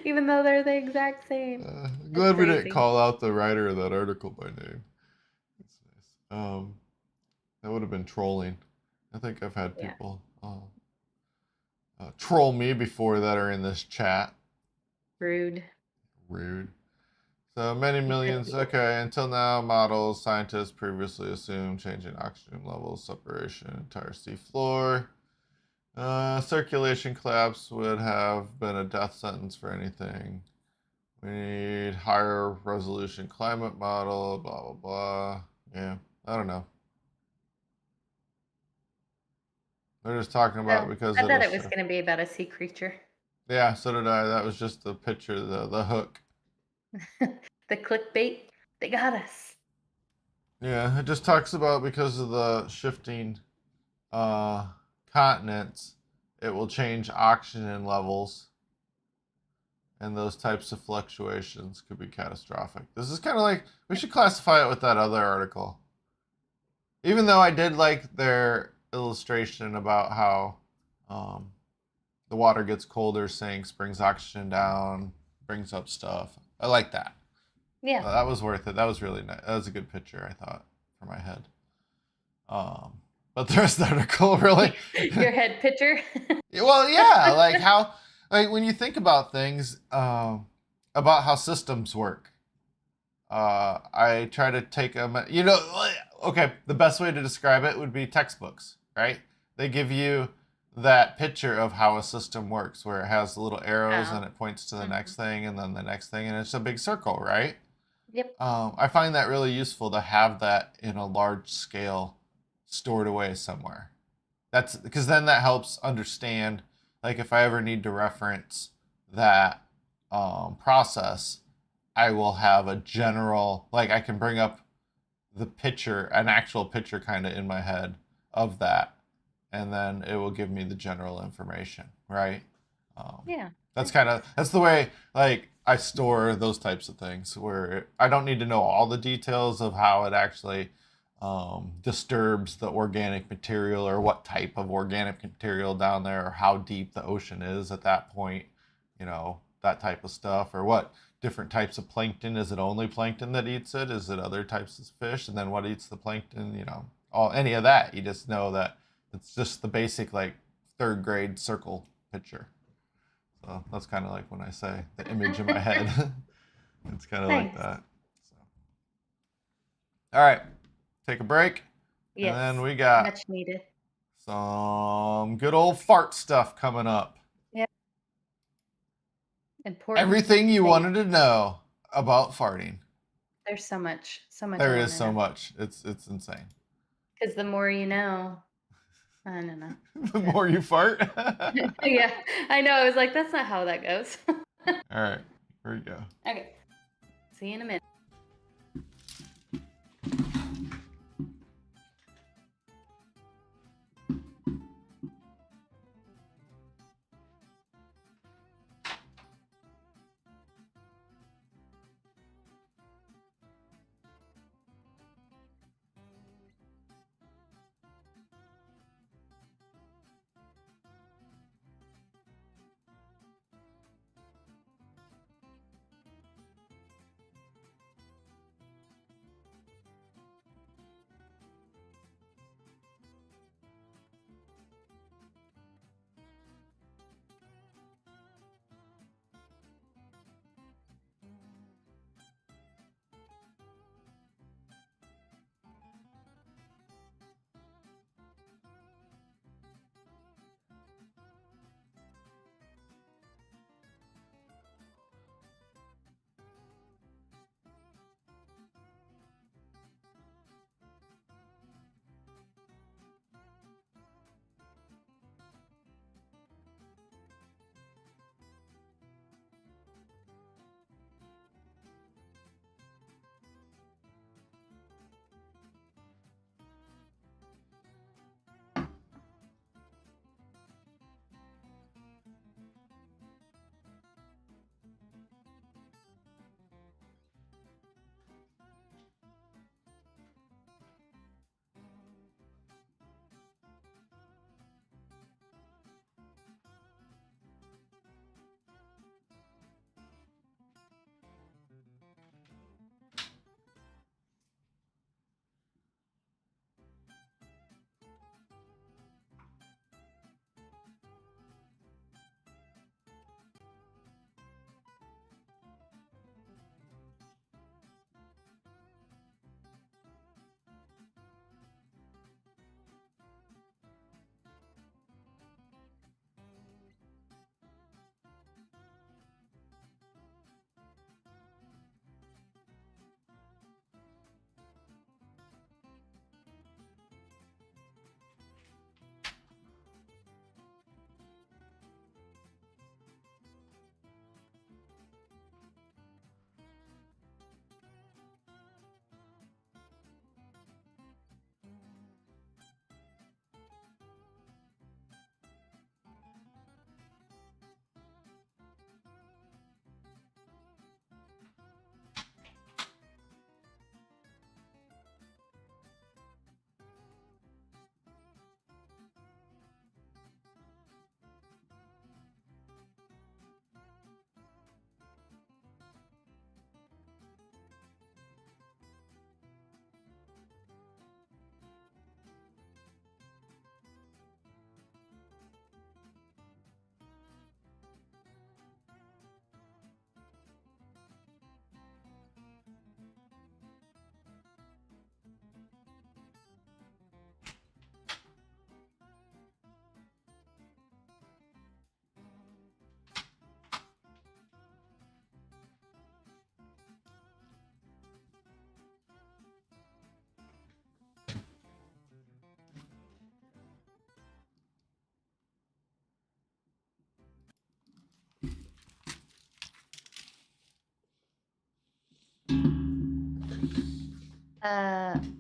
even though they're the exact same. Glad we didn't call out the writer of that article by name. That's nice. That would have been trolling. I think I've had people troll me before that are in this chat. Rude. So many millions. Okay, until now, models, scientists previously assumed changing oxygen levels, separation, entire sea floor. Circulation collapse would have been a death sentence for anything. We need higher resolution climate model, blah, blah, blah. Yeah, I don't know. They're just talking about because I thought it was going to be about a sea creature. Yeah, so did I. That was just the picture, the hook. The clickbait, they got us. Yeah, it just talks about because of the shifting continents, it will change oxygen levels, and those types of fluctuations could be catastrophic. This is kind of like, we should classify it with that other article. Even though I did like their illustration about how the water gets colder, sinks, brings oxygen down, brings up stuff. I like that. Yeah. That was worth it. That was really nice. That was a good picture, I thought, for my head. But the rest of the article really. Your head picture? Well, yeah, like how, like when you think about things, about how systems work. I try to take okay, the best way to describe it would be textbooks, right? They give you that picture of how a system works, where it has the little arrows and it points to the next thing and then the next thing, and it's a big circle, right? Yep. I find that really useful to have that in a large scale stored away somewhere. That's because then that helps understand, like if I ever need to reference that process, I will have a general, like I can bring up the picture, an actual picture kind of in my head of that, and then it will give me the general information, right? Yeah. That's the way, like, I store those types of things, where I don't need to know all the details of how it actually disturbs the organic material, or what type of organic material down there, or how deep the ocean is at that point, that type of stuff, or what different types of plankton. Is it only plankton that eats it? Is it other types of fish? And then what eats the plankton? Any of that. You just know that it's just the basic, like, third grade circle picture. So that's kind of like when I say the image in my head. It's kind of like that. So. All right, take a break. Yes, and then we got much needed. Some good old fart stuff coming up. Yep. Important. Everything you wanted to know about farting. There's so much. There is so much. It's insane. Because the more you know, I don't know. The more you fart? Yeah, I know. I was like, that's not how that goes. All right, here we go. Okay. See you in a minute.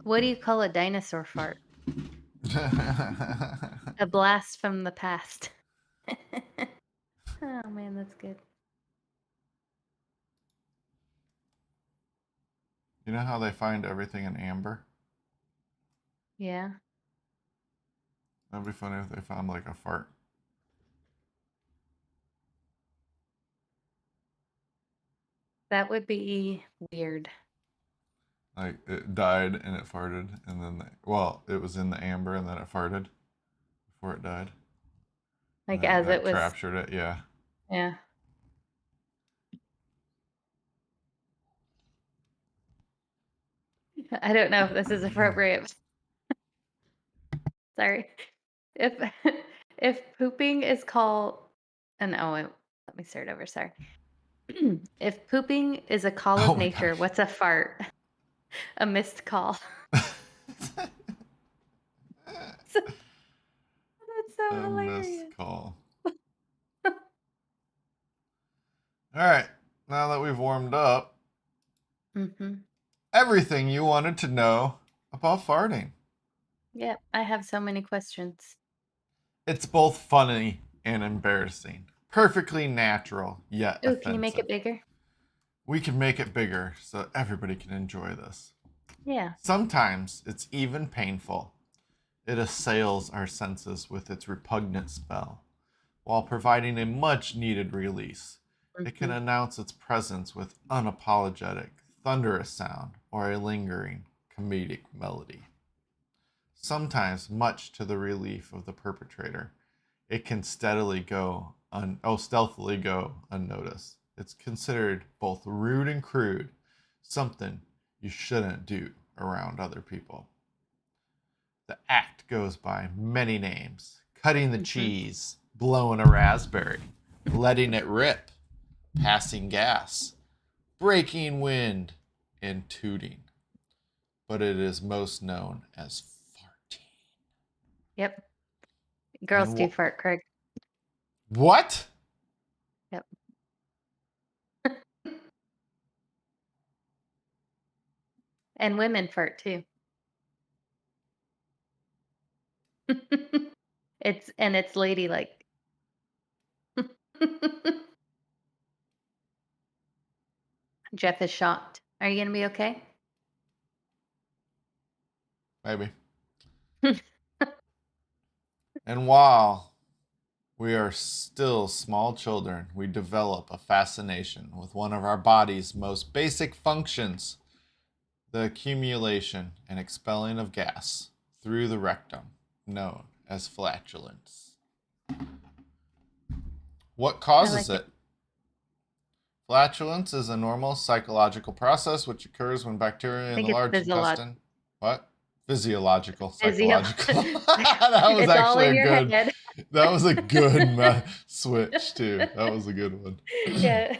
What do you call a dinosaur fart? A blast from the past. Oh man, that's good. You know how they find everything in amber? Yeah. That'd be funny if they found like a fart. That would be weird. Like it died and it farted, and then well, it was in the amber and then it farted before it died. And Like then as it that was, captured it. Yeah. yeah. I don't know if this is appropriate. Sorry. If if pooping is called and oh wait, let me start over, sorry. If pooping is a call Oh of my nature, gosh. what's a fart? A missed call. That's so A missed hilarious. call. All right. Now that we've warmed up, Mm-hmm. everything you wanted to know about farting. Yeah, I have so many questions. It's both funny and embarrassing. Perfectly natural, yet Ooh, can you make it offensive. bigger? We can make it bigger so everybody can enjoy this. Yeah. Sometimes it's even painful. It assails our senses with its repugnant spell, while providing a much needed release. It can Mm-hmm. announce its presence with unapologetic, thunderous sound or a lingering, comedic melody. Sometimes, much to the relief of the perpetrator, it can stealthily go unnoticed. It's considered both rude and crude, something you shouldn't do around other people. The act goes by many names: cutting the Mm-hmm. cheese, blowing a raspberry, letting it rip, passing gas, breaking wind, and tooting. But it is most known as farting. Yep. Girls And do fart, Craig. what? Yep. And women fart too. It's ladylike. Jeff is shocked. Are you gonna be okay? Maybe. And while we are still small children, we develop a fascination with one of our body's most basic functions: the accumulation and expelling of gas through the rectum, known as flatulence. What I causes like it. it? Flatulence is a normal psychological process which occurs when I bacteria in think the it's large intestine. What? Physiological, physio. psychological. That was It's all actually in a your good. head. That was a good switch too. That was a good one. Yeah.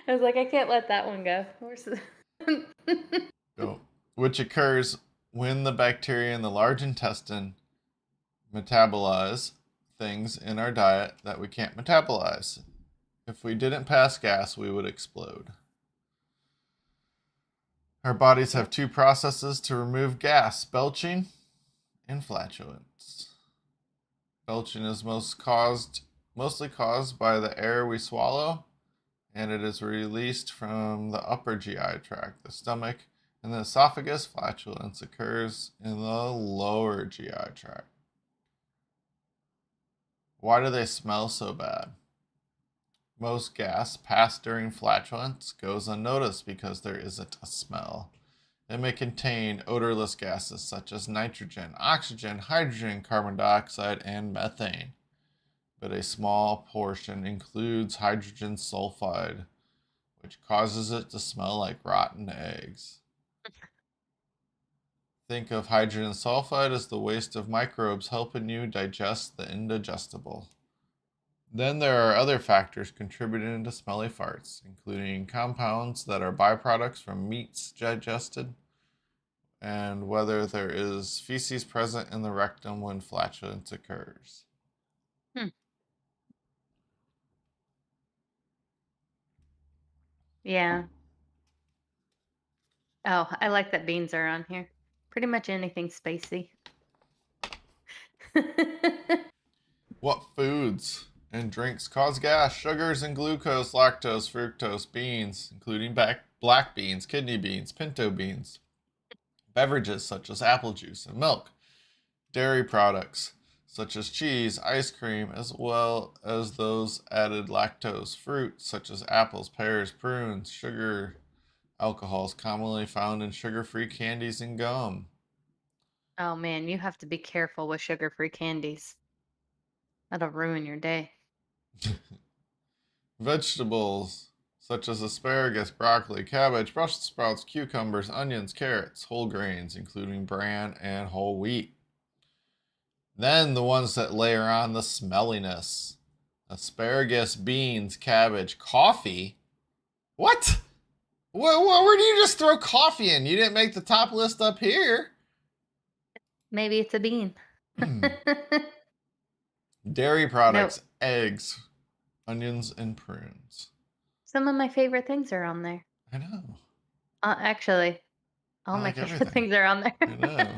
I was like, I can't let that one go. Go. Which occurs when the bacteria in the large intestine metabolize things in our diet that we can't metabolize. If we didn't pass gas, we would explode. Our bodies have Yep. two processes to remove gas: belching and flatulence. Belching is mostly caused by the air we swallow, and it is released from the upper GI tract, the stomach, and the esophagus. Flatulence occurs in the lower GI tract. Why do they smell so bad? Most gas passed during flatulence goes unnoticed because there isn't a smell. It may contain odorless gases such as nitrogen, oxygen, hydrogen, carbon dioxide, and methane. But a small portion includes hydrogen sulfide, which causes it to smell like rotten eggs. Think of hydrogen sulfide as the waste of microbes helping you digest the indigestible. Then there are other factors contributing to smelly farts, including compounds that are byproducts from meats digested, and whether there is feces present in the rectum when flatulence occurs. Hmm. Yeah. Oh, I like that beans are on here. Pretty much anything spicy. What foods and drinks cause gas? Sugars and glucose, lactose, fructose, beans, including black beans, kidney beans, pinto beans. Beverages such as apple juice and milk. Dairy products such as cheese, ice cream, as well as those added lactose. Fruit such as apples, pears, prunes. Sugar alcohols commonly found in sugar-free candies and gum. Oh man, you have to be careful with sugar-free candies. That'll ruin your day. Vegetables such as asparagus, broccoli, cabbage, Brussels sprouts, cucumbers, onions, carrots, whole grains, including bran and whole wheat. Then the ones that layer on the smelliness: asparagus, beans, cabbage, coffee. What? Where do you just throw coffee in? You didn't make the top list up here. Maybe it's a bean. Dairy products, Nope. eggs, onions, and prunes. Some of my favorite things are on there. I know. Actually, all I my like favorite everything. things are on there. I know.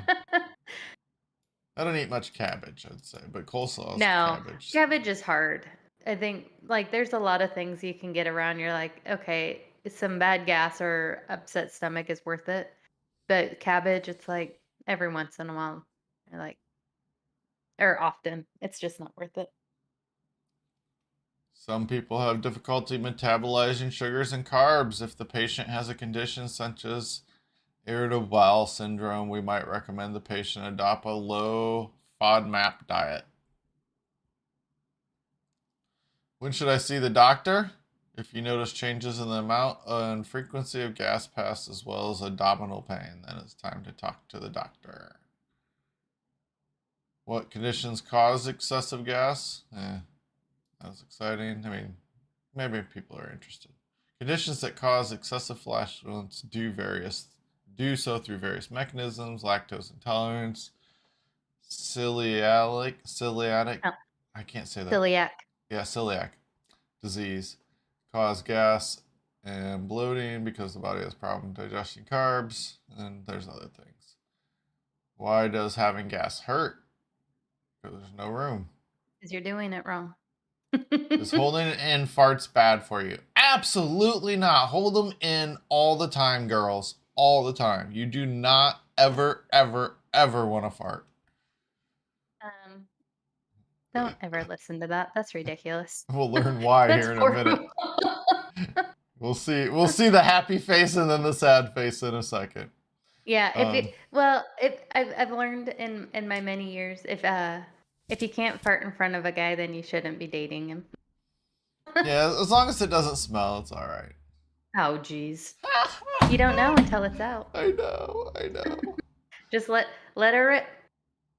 I don't eat much cabbage, I'd say, but coleslaw is No, cabbage. cabbage is hard. I think like there's a lot of things you can get around. You're like, okay, some bad gas or upset stomach is worth it. But cabbage, it's like every once in a while, you're like, or often, it's just not worth it. Some people have difficulty metabolizing sugars and carbs. If the patient has a condition such as irritable bowel syndrome, we might recommend the patient adopt a low FODMAP diet. When should I see the doctor? If you notice changes in the amount and frequency of gas pass as well as abdominal pain, then it's time to talk to the doctor. What conditions cause excessive gas? That's exciting. I mean, maybe people are interested. Conditions that cause excessive flatulence do so through various mechanisms: lactose intolerance, celiac. Oh, I can't say that. celiac. Yeah, celiac disease, cause gas and bloating because the body has problem digesting carbs, and there's other things. Why does having gas hurt? Because there's no room. Because you're doing it wrong. Is holding it in farts bad for you? Absolutely not. Hold them in all the time, girls. All the time. You do not ever, ever, ever want to fart. Don't ever listen to that. That's ridiculous. We'll learn why That's here in a horrible. minute. We'll see the happy face and then the sad face in a second. Yeah, if I've learned in my many years, if you can't fart in front of a guy, then you shouldn't be dating him. Yeah, as long as it doesn't smell, it's all right. Oh, geez. You don't know until it's out. I know. Just let her,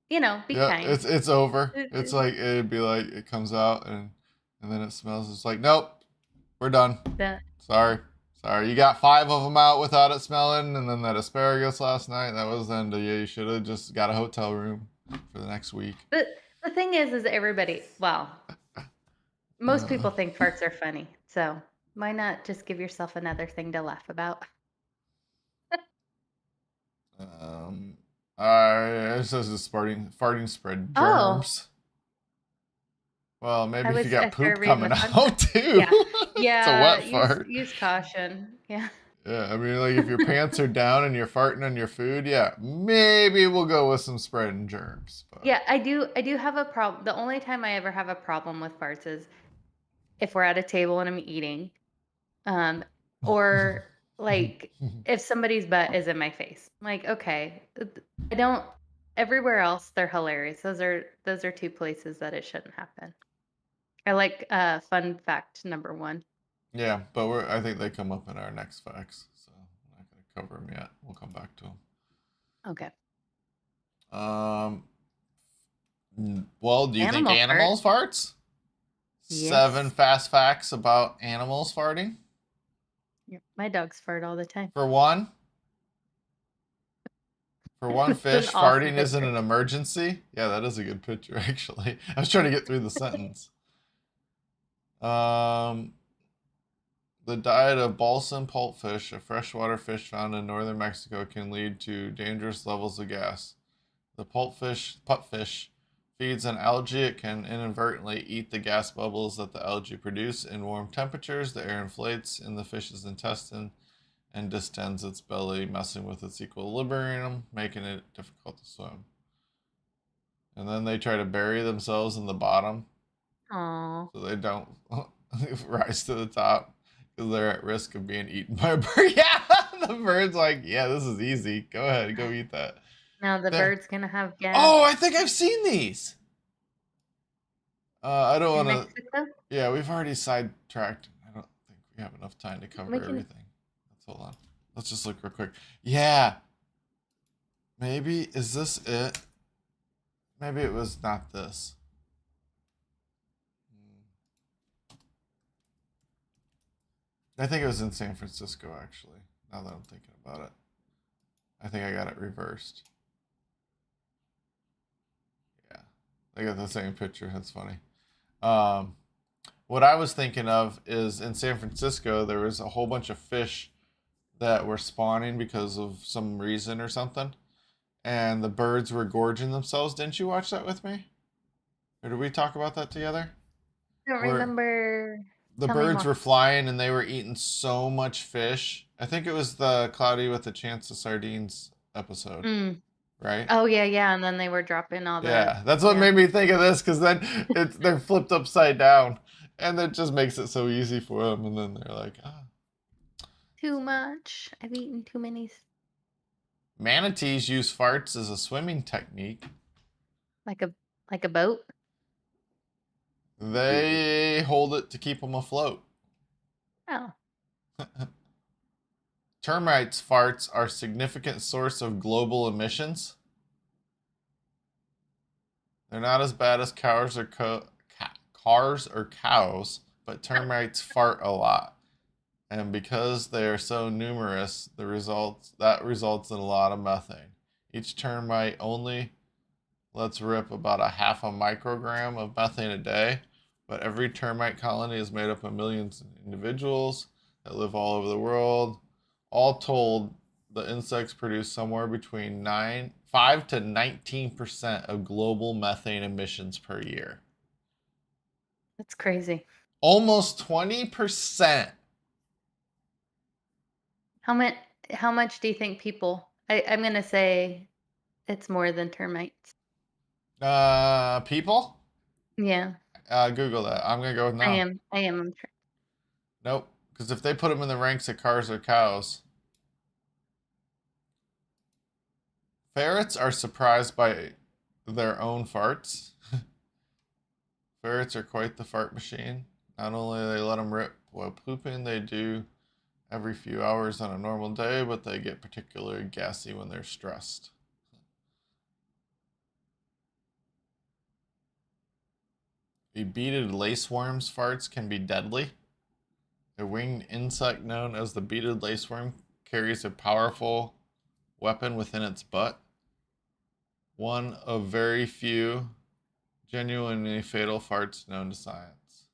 be kind. It's over. It's like it'd be like it comes out and then it smells. It's like, nope, we're done. Sorry. You got 5 of them out without it smelling, and then that asparagus last night. That was the end of you. You should have just got a hotel room for the next week. But the thing is everybody. Well, most people think farts are funny, so why not just give yourself another thing to laugh about? It says it's farting spread germs. Well, maybe if you got poop coming out too. Yeah. It's a wet fart. Use caution. Yeah. Yeah, I mean, like if your pants are down and you're farting on your food, yeah, maybe we'll go with some spreading germs. But. Yeah, I do have a problem. The only time I ever have a problem with farts is if we're at a table and I'm eating, or like if somebody's butt is in my face. I'm like, okay, I don't. Everywhere else, they're hilarious. Those are 2 places that it shouldn't happen. I like fun fact number 1. Yeah, but I think they come up in our next facts, so I'm not going to cover them yet. We'll come back to them. Okay. Well, do you think animals farts? Yes. 7 fast facts about animals farting. Yeah, my dogs fart all the time. For one fish, farting isn't an emergency. Yeah, that is a good picture, actually. I was trying to get through the sentence. The The diet of balsam pulpfish, a freshwater fish found in northern Mexico, can lead to dangerous levels of gas. The pupfish, feeds on algae. It can inadvertently eat the gas bubbles that the algae produce. In warm temperatures, the air inflates in the fish's intestine and distends its belly, messing with its equilibrium, making it difficult to swim. And then they try to bury themselves in the bottom Aw. so they don't rise to the top because they're at risk of being eaten by a bird. Yeah, the bird's like, yeah, this is easy. Go ahead, go eat that. Now the There. bird's gonna have gas Oh, I think I've seen these. I don't in want to. Mexico. Yeah, we've already sidetracked. I don't think we have enough time to We cover can. everything. Let's hold on. Let's just look real quick. Yeah, maybe is this it? Maybe it was not this. I think it was in San Francisco, actually. Now that I'm thinking about it, I think I got it reversed. Yeah, I got the same picture. That's funny. Um, what I was thinking of is in San Francisco, there was a whole bunch of fish that were spawning because of some reason or something, and the birds were gorging themselves. Didn't you watch that with me? Or did we talk about that together? I don't Where remember. the Tell me birds more. were flying and they were eating so much fish. I think it was the Cloudy with a Chance of Sardines episode, Mm. right? Oh yeah, yeah. And then they were dropping all the. Yeah, that's what Yeah. made me think of this because then they're flipped upside down, and it just makes it so easy for them. And then they're like, ah. Too much. I've eaten too many. Manatees use farts as a swimming technique. Like a boat. They hold it to keep them afloat. Oh. Termites' farts are a significant source of global emissions. They're not as bad as cars or cows, but termites fart a lot. And because they are so numerous, results in a lot of methane. Each termite only lets rip about a half a microgram of methane a day, but every termite colony is made up of millions of individuals that live all over the world. All told, the insects produce somewhere between 5 to 19% of global methane emissions per year. That's crazy. Almost 20%. How much? How much do you think people? I'm gonna say it's more than termites. People? Yeah, Google that. I'm gonna go with I no. am. I am. Nope. Because if they put them in the ranks of cars or cows, ferrets are surprised by their own farts. Ferrets are quite the fart machine. Not only do they let them rip while pooping, they do every few hours on a normal day, but they get particularly gassy when they're stressed. A beaded laceworm's farts can be deadly. A winged insect known as the beaded laceworm carries a powerful weapon within its butt. One of very few genuinely fatal farts known to science.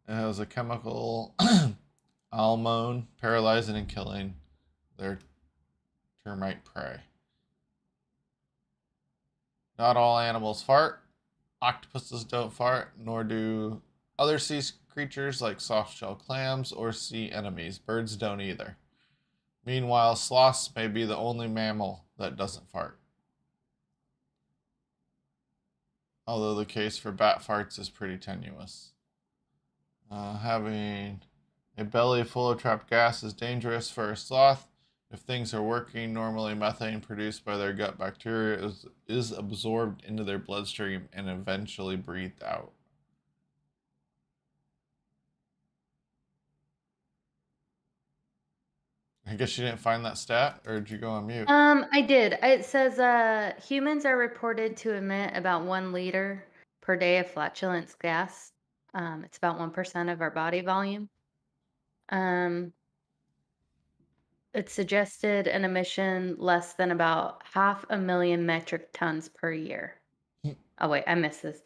It has a chemical almone, paralyzing and killing their termite prey. Not all animals fart. Octopuses don't fart, nor do other sea creatures like soft-shell clams or sea anemones. Birds don't either. Meanwhile, sloths may be the only mammal that doesn't fart. Although the case for bat farts is pretty tenuous. Having a belly full of trapped gas is dangerous for a sloth. If things are working normally, methane produced by their gut bacteria is absorbed into their bloodstream and eventually breathed out. I guess you didn't find that stat, or did you go on mute? I did. It says humans are reported to emit about 1 liter per day of flatulence gas. It's about 1% of our body volume. Um, it suggested an emission less than about 500,000 metric tons per year. Oh wait, I missed this.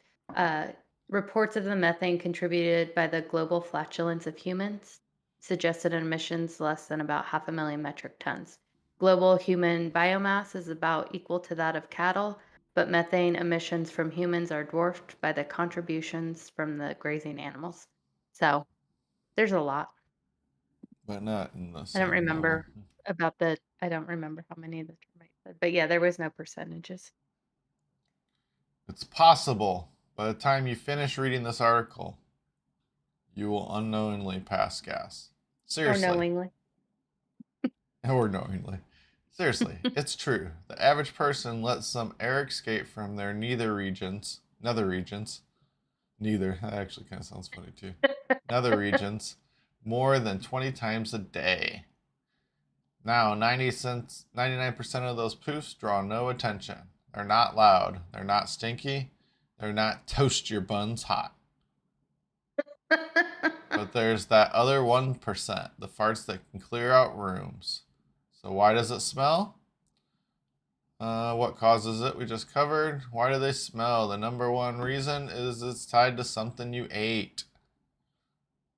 Reports of the methane contributed by the global flatulence of humans suggested emissions less than about 500,000 metric tons. Global human biomass is about equal to that of cattle, but methane emissions from humans are dwarfed by the contributions from the grazing animals. So there's a lot. but not in the I don't same level. remember I don't remember how many the termites said, but yeah, there was no percentages. It's possible by the time you finish reading this article, you will unknowingly pass gas. Or Seriously. knowingly. Or knowingly. Seriously, it's true. The average person lets some air escape from their nether regions. Neither. That actually kind of sounds funny too. Nether regions more than 20 times a day. Now, 99% of those poofs draw no attention. They're not loud. They're not stinky. They're not toast your buns hot. But there's that other 1%, the farts that can clear out rooms. So why does it smell? What causes it? We just covered. Why do they smell? The number one reason is it's tied to something you ate.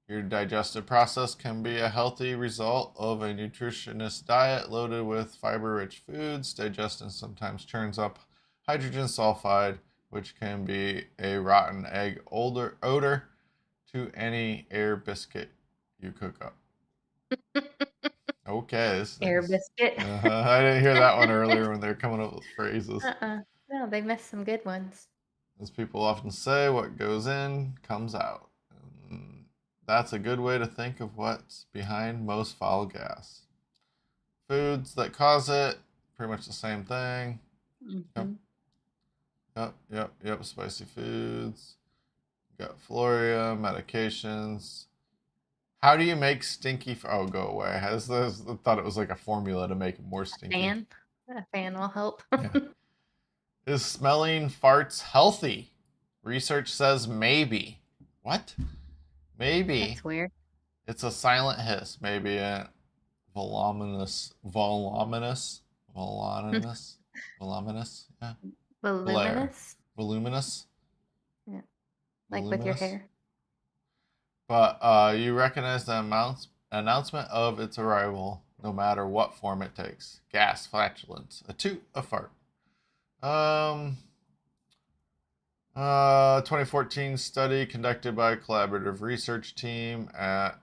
Your digestive process can be a healthy result of a nutritionist diet loaded with fiber-rich foods. Digestion sometimes churns up hydrogen sulfide, which can be a rotten egg odor to any air biscuit you cook up. Okay, this Air thing's. biscuit. I didn't hear that one earlier when they were coming up with phrases. No, they missed some good ones. As people often say, what goes in comes out. And that's a good way to think of what's behind most foul gas. Foods that cause it, pretty much the same thing. Mm-hmm. Yep. Spicy foods. Got Floria, medications. How do you make stinky? Oh, go away. I thought it was like a formula to make it more stinky. A fan will help. Yeah. Is smelling farts healthy? Research says maybe. What? Maybe. That's weird. It's a silent hiss. Maybe a voluminous. Yeah. Voluminous. Voluminous. Yeah, like with your Voluminous. hair. But you recognize the announcement of its arrival, no matter what form it takes. Gas, flatulence, a toot, a fart. 2014 study conducted by a collaborative research team at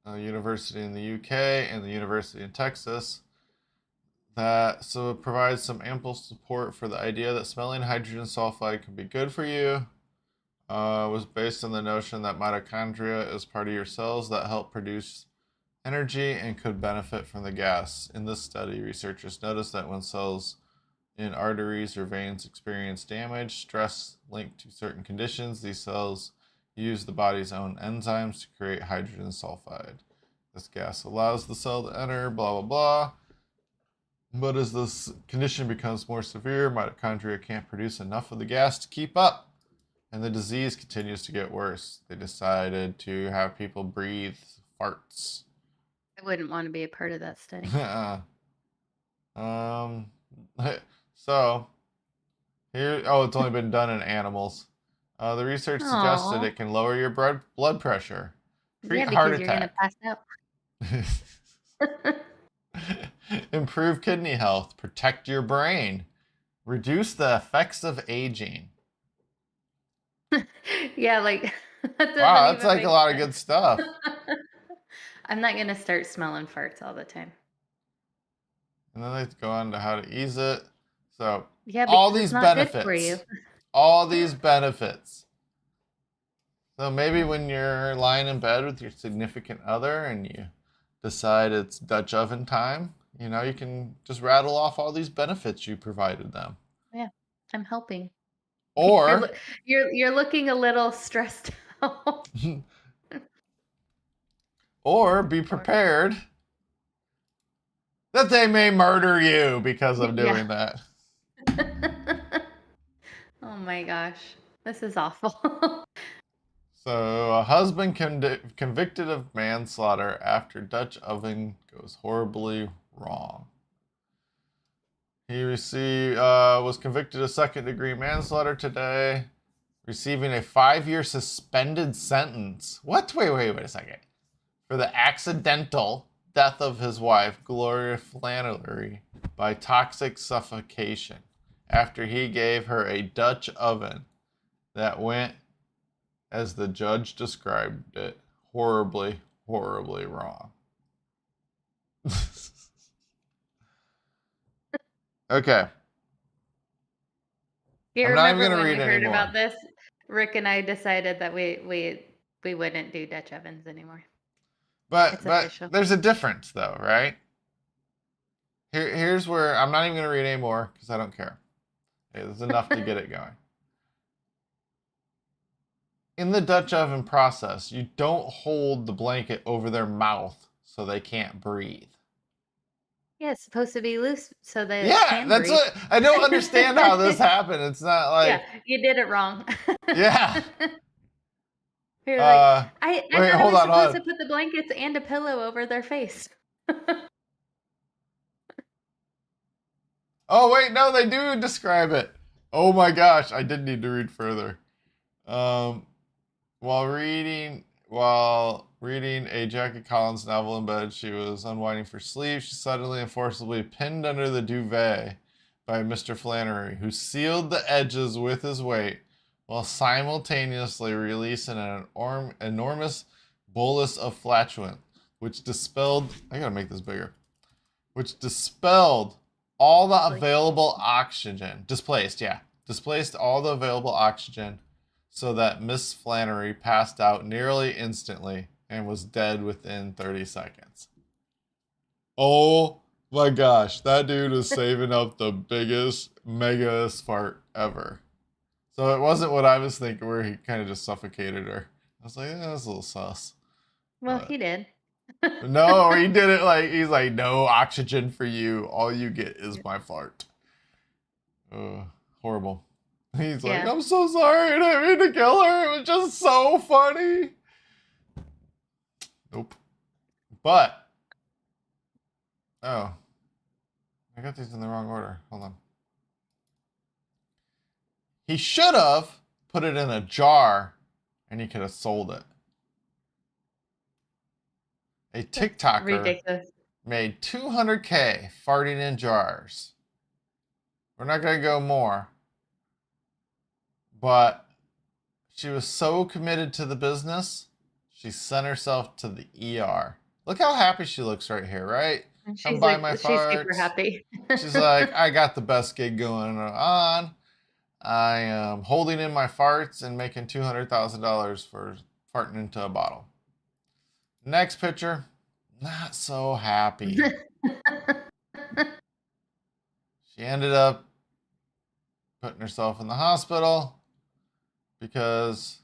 a university in the UK and the University in Texas that so it provides some ample support for the idea that smelling hydrogen sulfide can be good for you. Was based on the notion that mitochondria is part of your cells that help produce energy and could benefit from the gas. In this study, researchers noticed that when cells in arteries or veins experience damage, stress linked to certain conditions, these cells use the body's own enzymes to create hydrogen sulfide. This gas allows the cell to enter, blah, blah, blah. But as this condition becomes more severe, mitochondria can't produce enough of the gas to keep up, and the disease continues to get worse. They decided to have people breathe farts. I wouldn't want to be a part of that study. So here, it's only been done in animals. The research suggested it can lower your blood pressure, treat heart you're gonna pass out. improve kidney health, protect your brain, reduce the effects of aging. Yeah, like Wow, that's like a lot of good stuff. I'm not gonna start smelling farts all the time. And then they go on to how to ease it. So Yeah, all because these it's not good for you. benefits. All these benefits. So maybe when you're lying in bed with your significant other and you decide it's Dutch oven time, you can just rattle off all these benefits you provided them. Yeah, I'm helping. Or you're looking a little stressed out. or be prepared that they may murder you because of doing that. Oh my gosh. This is awful. So, a husband convicted of manslaughter after Dutch oven goes horribly wrong. He was convicted of second-degree manslaughter today receiving a 5-year suspended sentence. What? Wait a second. For the accidental death of his wife, Gloria Flannery, by toxic suffocation after he gave her a Dutch oven that went, as the judge described it, horribly, horribly wrong. Okay. You I'm not even remember going to when we read heard anymore. about this? Rick and I decided that we wouldn't do Dutch ovens anymore. It's But official. there's a difference, though, right? Here's where I'm not even going to read anymore because I don't care. There's enough to get it going. In the Dutch oven process, you don't hold the blanket over their mouth so they can't breathe. Yeah, it's supposed to be loose so that it Yeah, can that's breathe. what I don't understand how this happened. It's not like, Yeah, you did it wrong. yeah. You're like, I Wait, thought I hold was on, supposed hold to on. put the blankets and a pillow over their face. Oh wait, no, they do describe it. Oh my gosh, I did need to read further. Um, while reading a Jackie Collins novel in bed, she was unwinding for sleep. She suddenly and forcibly pinned under the duvet by Mr. Flannery, who sealed the edges with his weight while simultaneously releasing an enormous bolus of flatulence, which dispelled. I gotta make this bigger. Which dispelled all the available oxygen. Displaced all the available oxygen so that Miss Flannery passed out nearly instantly and was dead within 30 seconds. Oh my gosh, that dude was saving up the biggest, megaest fart ever. So it wasn't what I was thinking, where he kind of just suffocated her. I was like, that's a little sus. Well, But he did. no, he did it like, he's like, no oxygen for you. All you get is my fart. Horrible. He's like, Yeah. I'm so sorry. I didn't mean to kill her. It was just so funny. Nope. But, oh, I got these in the wrong order. Hold on. He should have put it in a jar and he could have sold it. A TikToker Ridiculous. made 200K farting in jars. We're not going to go more. But she was so committed to the business, she sent herself to the ER. Look how happy she looks right here, right? And Come she's buy like, my she's super farts. happy. She's like, I got the best gig going on. I am holding in my farts and making $200,000 for farting into a bottle. Next picture, not so happy. She ended up putting herself in the hospital because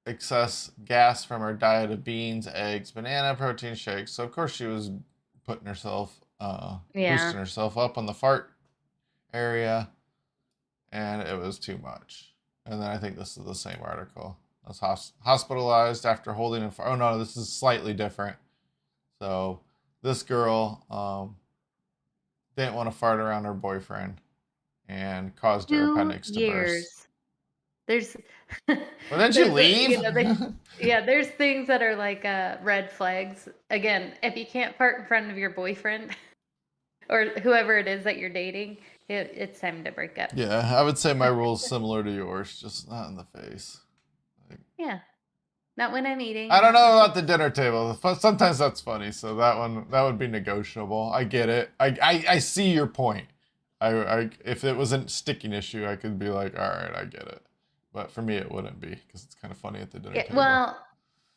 excess gas from her diet of beans, eggs, banana, protein shakes. So of course she was putting herself, boosting herself up on the fart area, and it was too much. And then I think this is the same article. I was hospitalized after holding a fart. Oh no, this is slightly different. So this girl didn't want to fart around her boyfriend and caused her 2 appendix to years. burst. There's Well, didn't you leave? there's things that are like red flags. Again, if you can't fart in front of your boyfriend or whoever it is that you're dating, it's time to break up. Yeah, I would say my rule is similar to yours, just not in the face. Yeah. Not when I'm eating. I don't know about the dinner table. Sometimes that's funny, so that would be negotiable. I get it. I see your point. If it was a sticking issue, I could be like, all right, I get it. But for me, it wouldn't be because it's kind of funny at the dinner table. Well,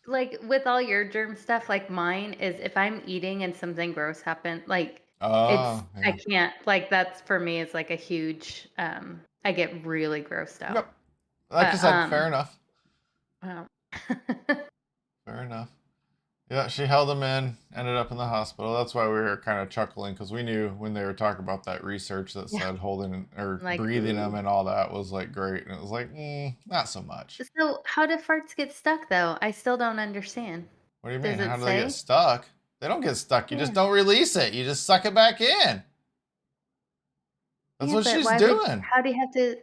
like with all your germ stuff, like mine is if I'm eating and something gross happened, like I can't, like that's for me is like a huge, I get really grossed out. Yep. Like I said, fair enough. Well, Fair enough. Yeah, she held him in, ended up in the hospital. That's why we were kind of chuckling because we knew when they were talking about that research that said holding or like, breathing them and all that was like great. And it was like, not so much. So how do farts get stuck though? I still don't understand. What do you mean? Does it How do they say? get stuck? They don't get stuck. You just don't release it. You just suck it back in. That's what she's doing. How do you have to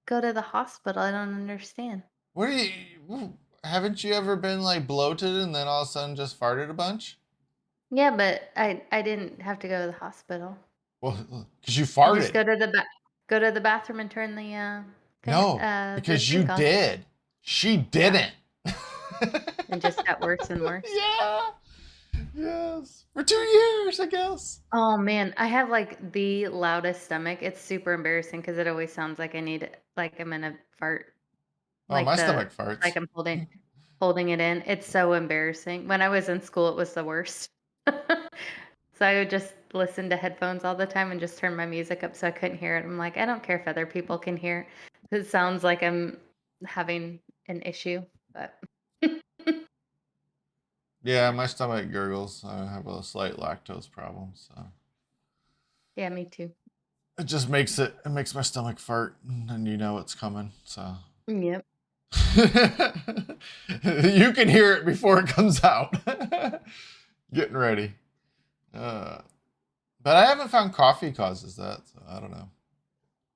go to the hospital. I don't understand. What do haven't you ever been like bloated and then all of a sudden just farted a bunch? Yeah, but I didn't have to go to the hospital. Well, because you I just farted. go to the bathroom and turn No, the because you sink on. did. She Yeah, didn't. and just got worse and worse. Yeah. Yes. For 2 years, I guess. Oh man, I have like the loudest stomach. It's super embarrassing because it always sounds like like I'm gonna fart, Oh, like my stomach farts. like I'm holding it in. It's so embarrassing. When I was in school, it was the worst. So I would just listen to headphones all the time and just turn my music up so I couldn't hear it. I'm like, I don't care if other people can hear. It sounds like I'm having an issue, but Yeah, my stomach gurgles. I have a slight lactose problem, so yeah, me too. it makes my stomach fart, and you know it's coming. So Yep. you can hear it before it comes out. Getting ready. But I haven't found coffee causes that, so I don't know.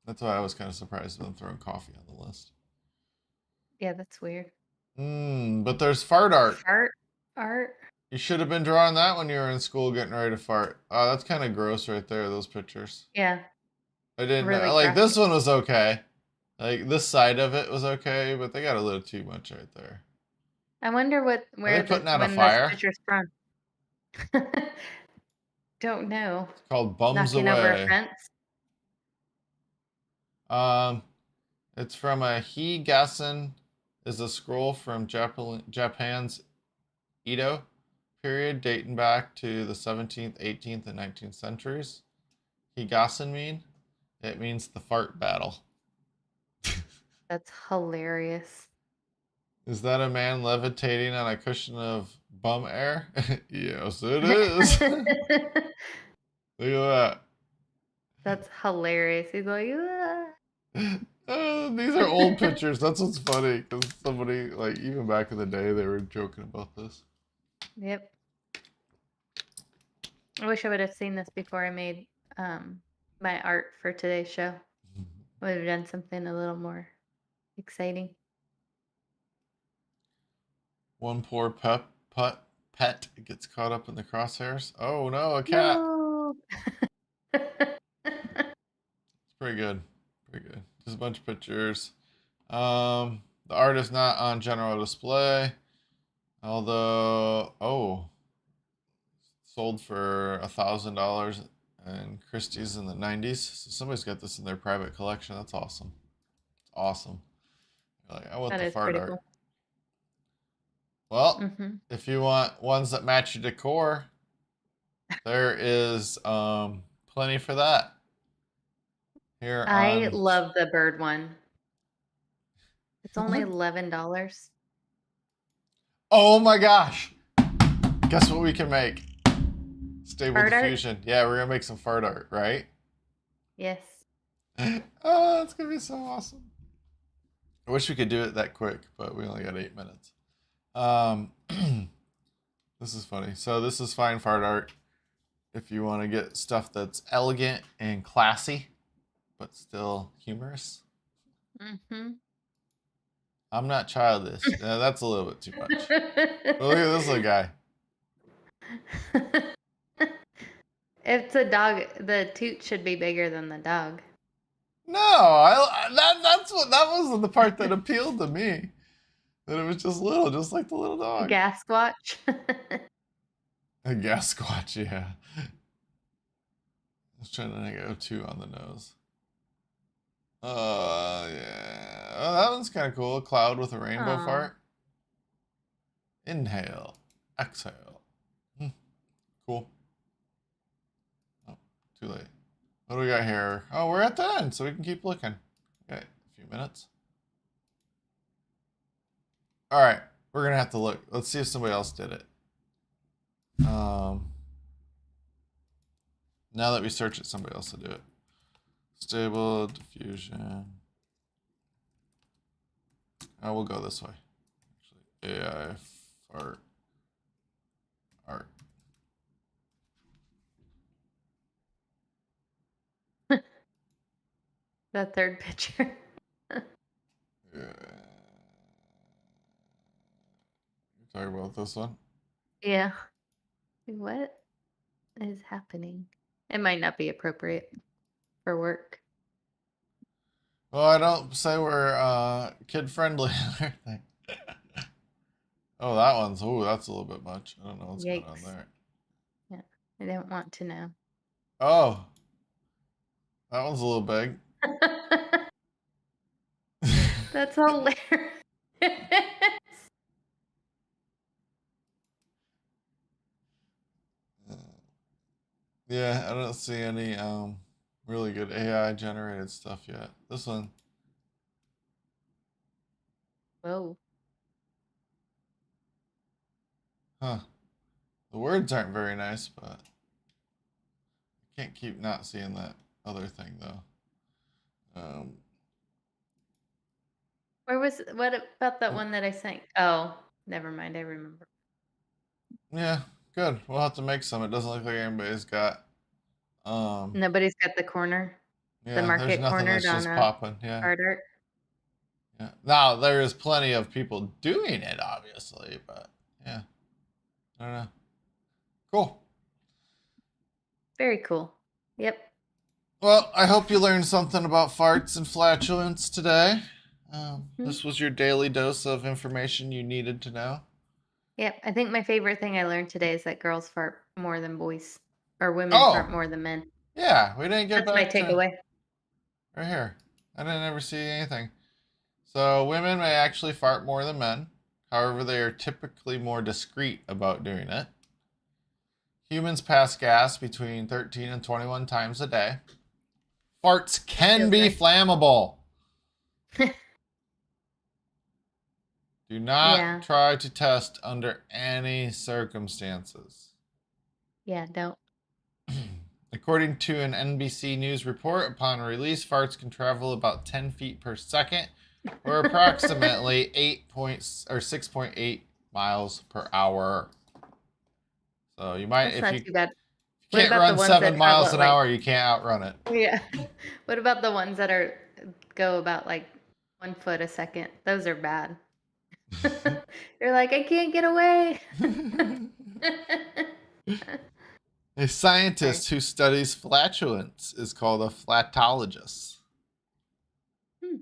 That's why I was kind of surprised with them throwing coffee on the list. Yeah, that's weird. But there's fart art. Fart art. You should have been drawing that when you were in school getting ready to fart. Oh, that's kind of gross right there, those pictures. Yeah, I didn't really like this graphic. one was okay. Like this side of it was okay, but they got a little too much right there. I wonder Are they putting out a when this fire? picture's from. Don't know. It's called Bums Knocking over a Away. fence. Um, it's from a Higassen is a scroll from Japan's Edo period dating back to the 17th, 18th, and 19th centuries. Higassen mean? It means the fart battle. That's hilarious. Is that a man levitating on a cushion of bum air? Yes, it is. Look at That's hilarious. He's like, "Ah." that. These are old pictures. That's what's funny because somebody, like, even back in the day, they were joking about this. Yep. I wish I would have seen this before I made my art for today's show. I would have done something a little more exciting. One poor pet gets caught up in the crosshairs. Oh no, a cat. No. It's pretty good. Pretty good. Just a bunch of pictures. The art is not on general display. Although, sold for $1,000 in Christie's in the 90s. So somebody's got this in their private collection. That's awesome. It's awesome. You're like, I want That the is fart pretty art. cool. Well, Hmm. if you want ones that match your decor, there is plenty for that here I on. love the bird one. It's only $11. Oh my gosh! Guess what we can make? Stable Art art? diffusion. Yeah, we're gonna make some fart art, right? Yes. Oh, it's gonna be so awesome. I wish we could do it that quick, but we only got 8 minutes. Um, this is funny. So this is fine fart art. If you want to get stuff that's elegant and classy, but still humorous. Hmm. I'm not childish. That's a little bit too much. But look at this little guy. If the dog, the toot should be bigger than the dog. No, that was the part that appealed to me. That it was just little, just like the little dog. Gas squatch. A gas squatch, yeah. I was trying to go two on the nose. Yeah. Oh, that one's kind of cool. A cloud with a rainbow Aw. fart. Inhale, exhale. Cool. Oh, too late. What do we got here? Oh, we're at the end, so we can keep looking. Okay, a few minutes. All right, we're gonna have to look. Let's see if somebody else did it. Now that we search it, somebody else will do it. Stable diffusion. Oh, we'll go this way. Actually, AI fart art. The third picture. You're talking about this one? Yeah. What is happening? It might not be appropriate for work. Well, I don't say we're kid friendly and everything. Oh, that one's. Oh, that's a little bit much. I don't know what's going on Yikes. there. Yeah. I don't want to know. Oh, that one's a little big. That's hilarious. Yeah, I don't see any really good AI generated stuff yet. This one, Whoa. huh? The words aren't very nice, but I can't keep not seeing that other thing though. What about that one that I sent? Oh, never mind. I remember. Yeah, good. We'll have to make some. It doesn't look like anybody's got. Um, Nobody's got the yeah, there's market nothing cornered that's on just popping. Yeah, art art. yeah. Now there is plenty of people doing it, obviously, but yeah, I don't know. Cool. Very cool. Yep. Well, I hope you learned something about farts and flatulence today. Hmm. This was your daily dose of information you needed to know. Yep. I think my favorite thing I learned today is that girls fart more than boys, or women fart Oh, more than men. yeah, we didn't get That's my back to takeaway. right here. I didn't ever see anything. So, women may actually fart more than men. However, they are typically more discreet about doing it. Humans pass gas between 13 and 21 times a day. Farts can Feels be nice. flammable. Do not Yeah. try to test under any circumstances. Yeah. Don't. According to an NBC News report, upon release, farts can travel about 10 feet per second, or approximately 6.8 miles per hour. So you might, That's if not you too bad. What can't about the run ones 7 that have miles what, an like, hour, you can't outrun it. yeah. What about the ones that go about like 1 foot a second? Those are bad. You're like, I can't get away. A Sorry. scientist who studies flatulence is called a flatologist. Hmm.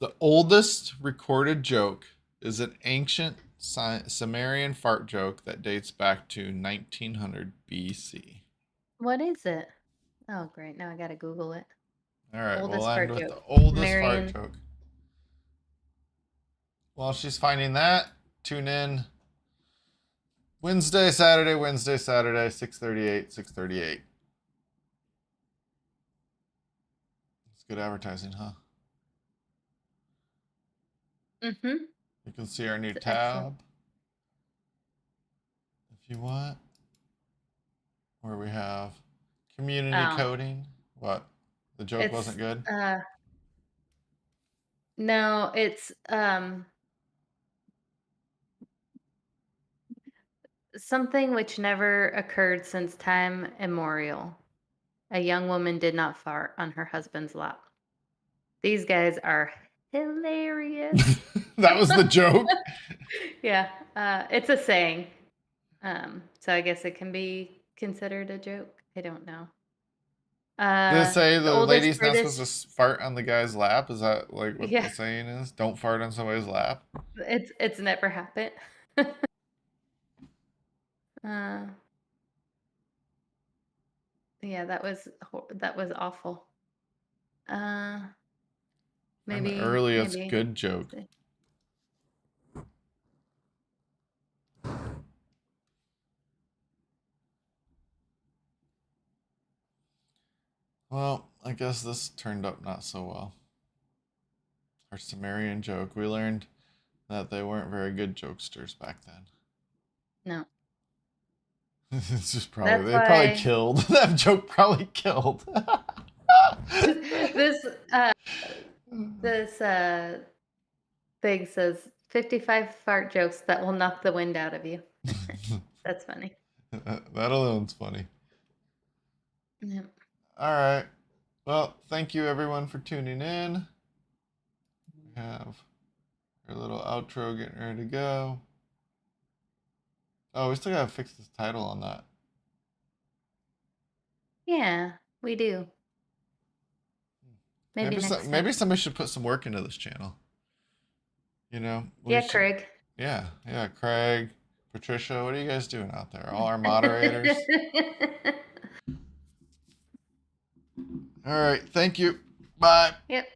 The oldest recorded joke is an ancient Sumerian fart joke that dates back to 1900 BC. What is it? Oh, great. Now I gotta Google it. All right, we'll Oldest end fart with joke. the oldest fart Marion. joke. While she's finding that, tune in Wednesday, Saturday, 6:38, 6:38. It's good advertising, huh? Mm-hmm. You can see our new It's excellent. tab if you want, where we have community Oh, coding. What? The joke it's wasn't good? no, it's something which never occurred since time immemorial. A young woman did not fart on her husband's lap. These guys are hilarious. That was the joke? Yeah, it's a saying. So I guess it can be considered a joke. I don't know. Did it say The the oldest lady's not supposed British, to fart on the guy's lap? Is that like what yeah, the saying is? Don't fart on somebody's lap? it's never happened. uh, yeah, that was awful. Uh, Find the maybe, earliest maybe. good Let's joke. see. Well, I guess this turned up not so well. Our Sumerian joke. We learned that they weren't very good jokesters back then. No, It's just probably that's they probably why killed that joke. Probably killed. this this thing says 55 fart jokes that will knock the wind out of you. That's funny. That alone's funny. Yeah. All right. Well, thank you everyone for tuning in. We have Our little outro getting ready to go. Oh, we still gotta fix this title on that. Yeah, we do. Maybe next time. Maybe somebody should put some work into this channel. You know, Yeah, Craig. Yeah, Craig, Patricia, what are you guys doing out there? All our moderators. All right, thank you. Bye. Yep.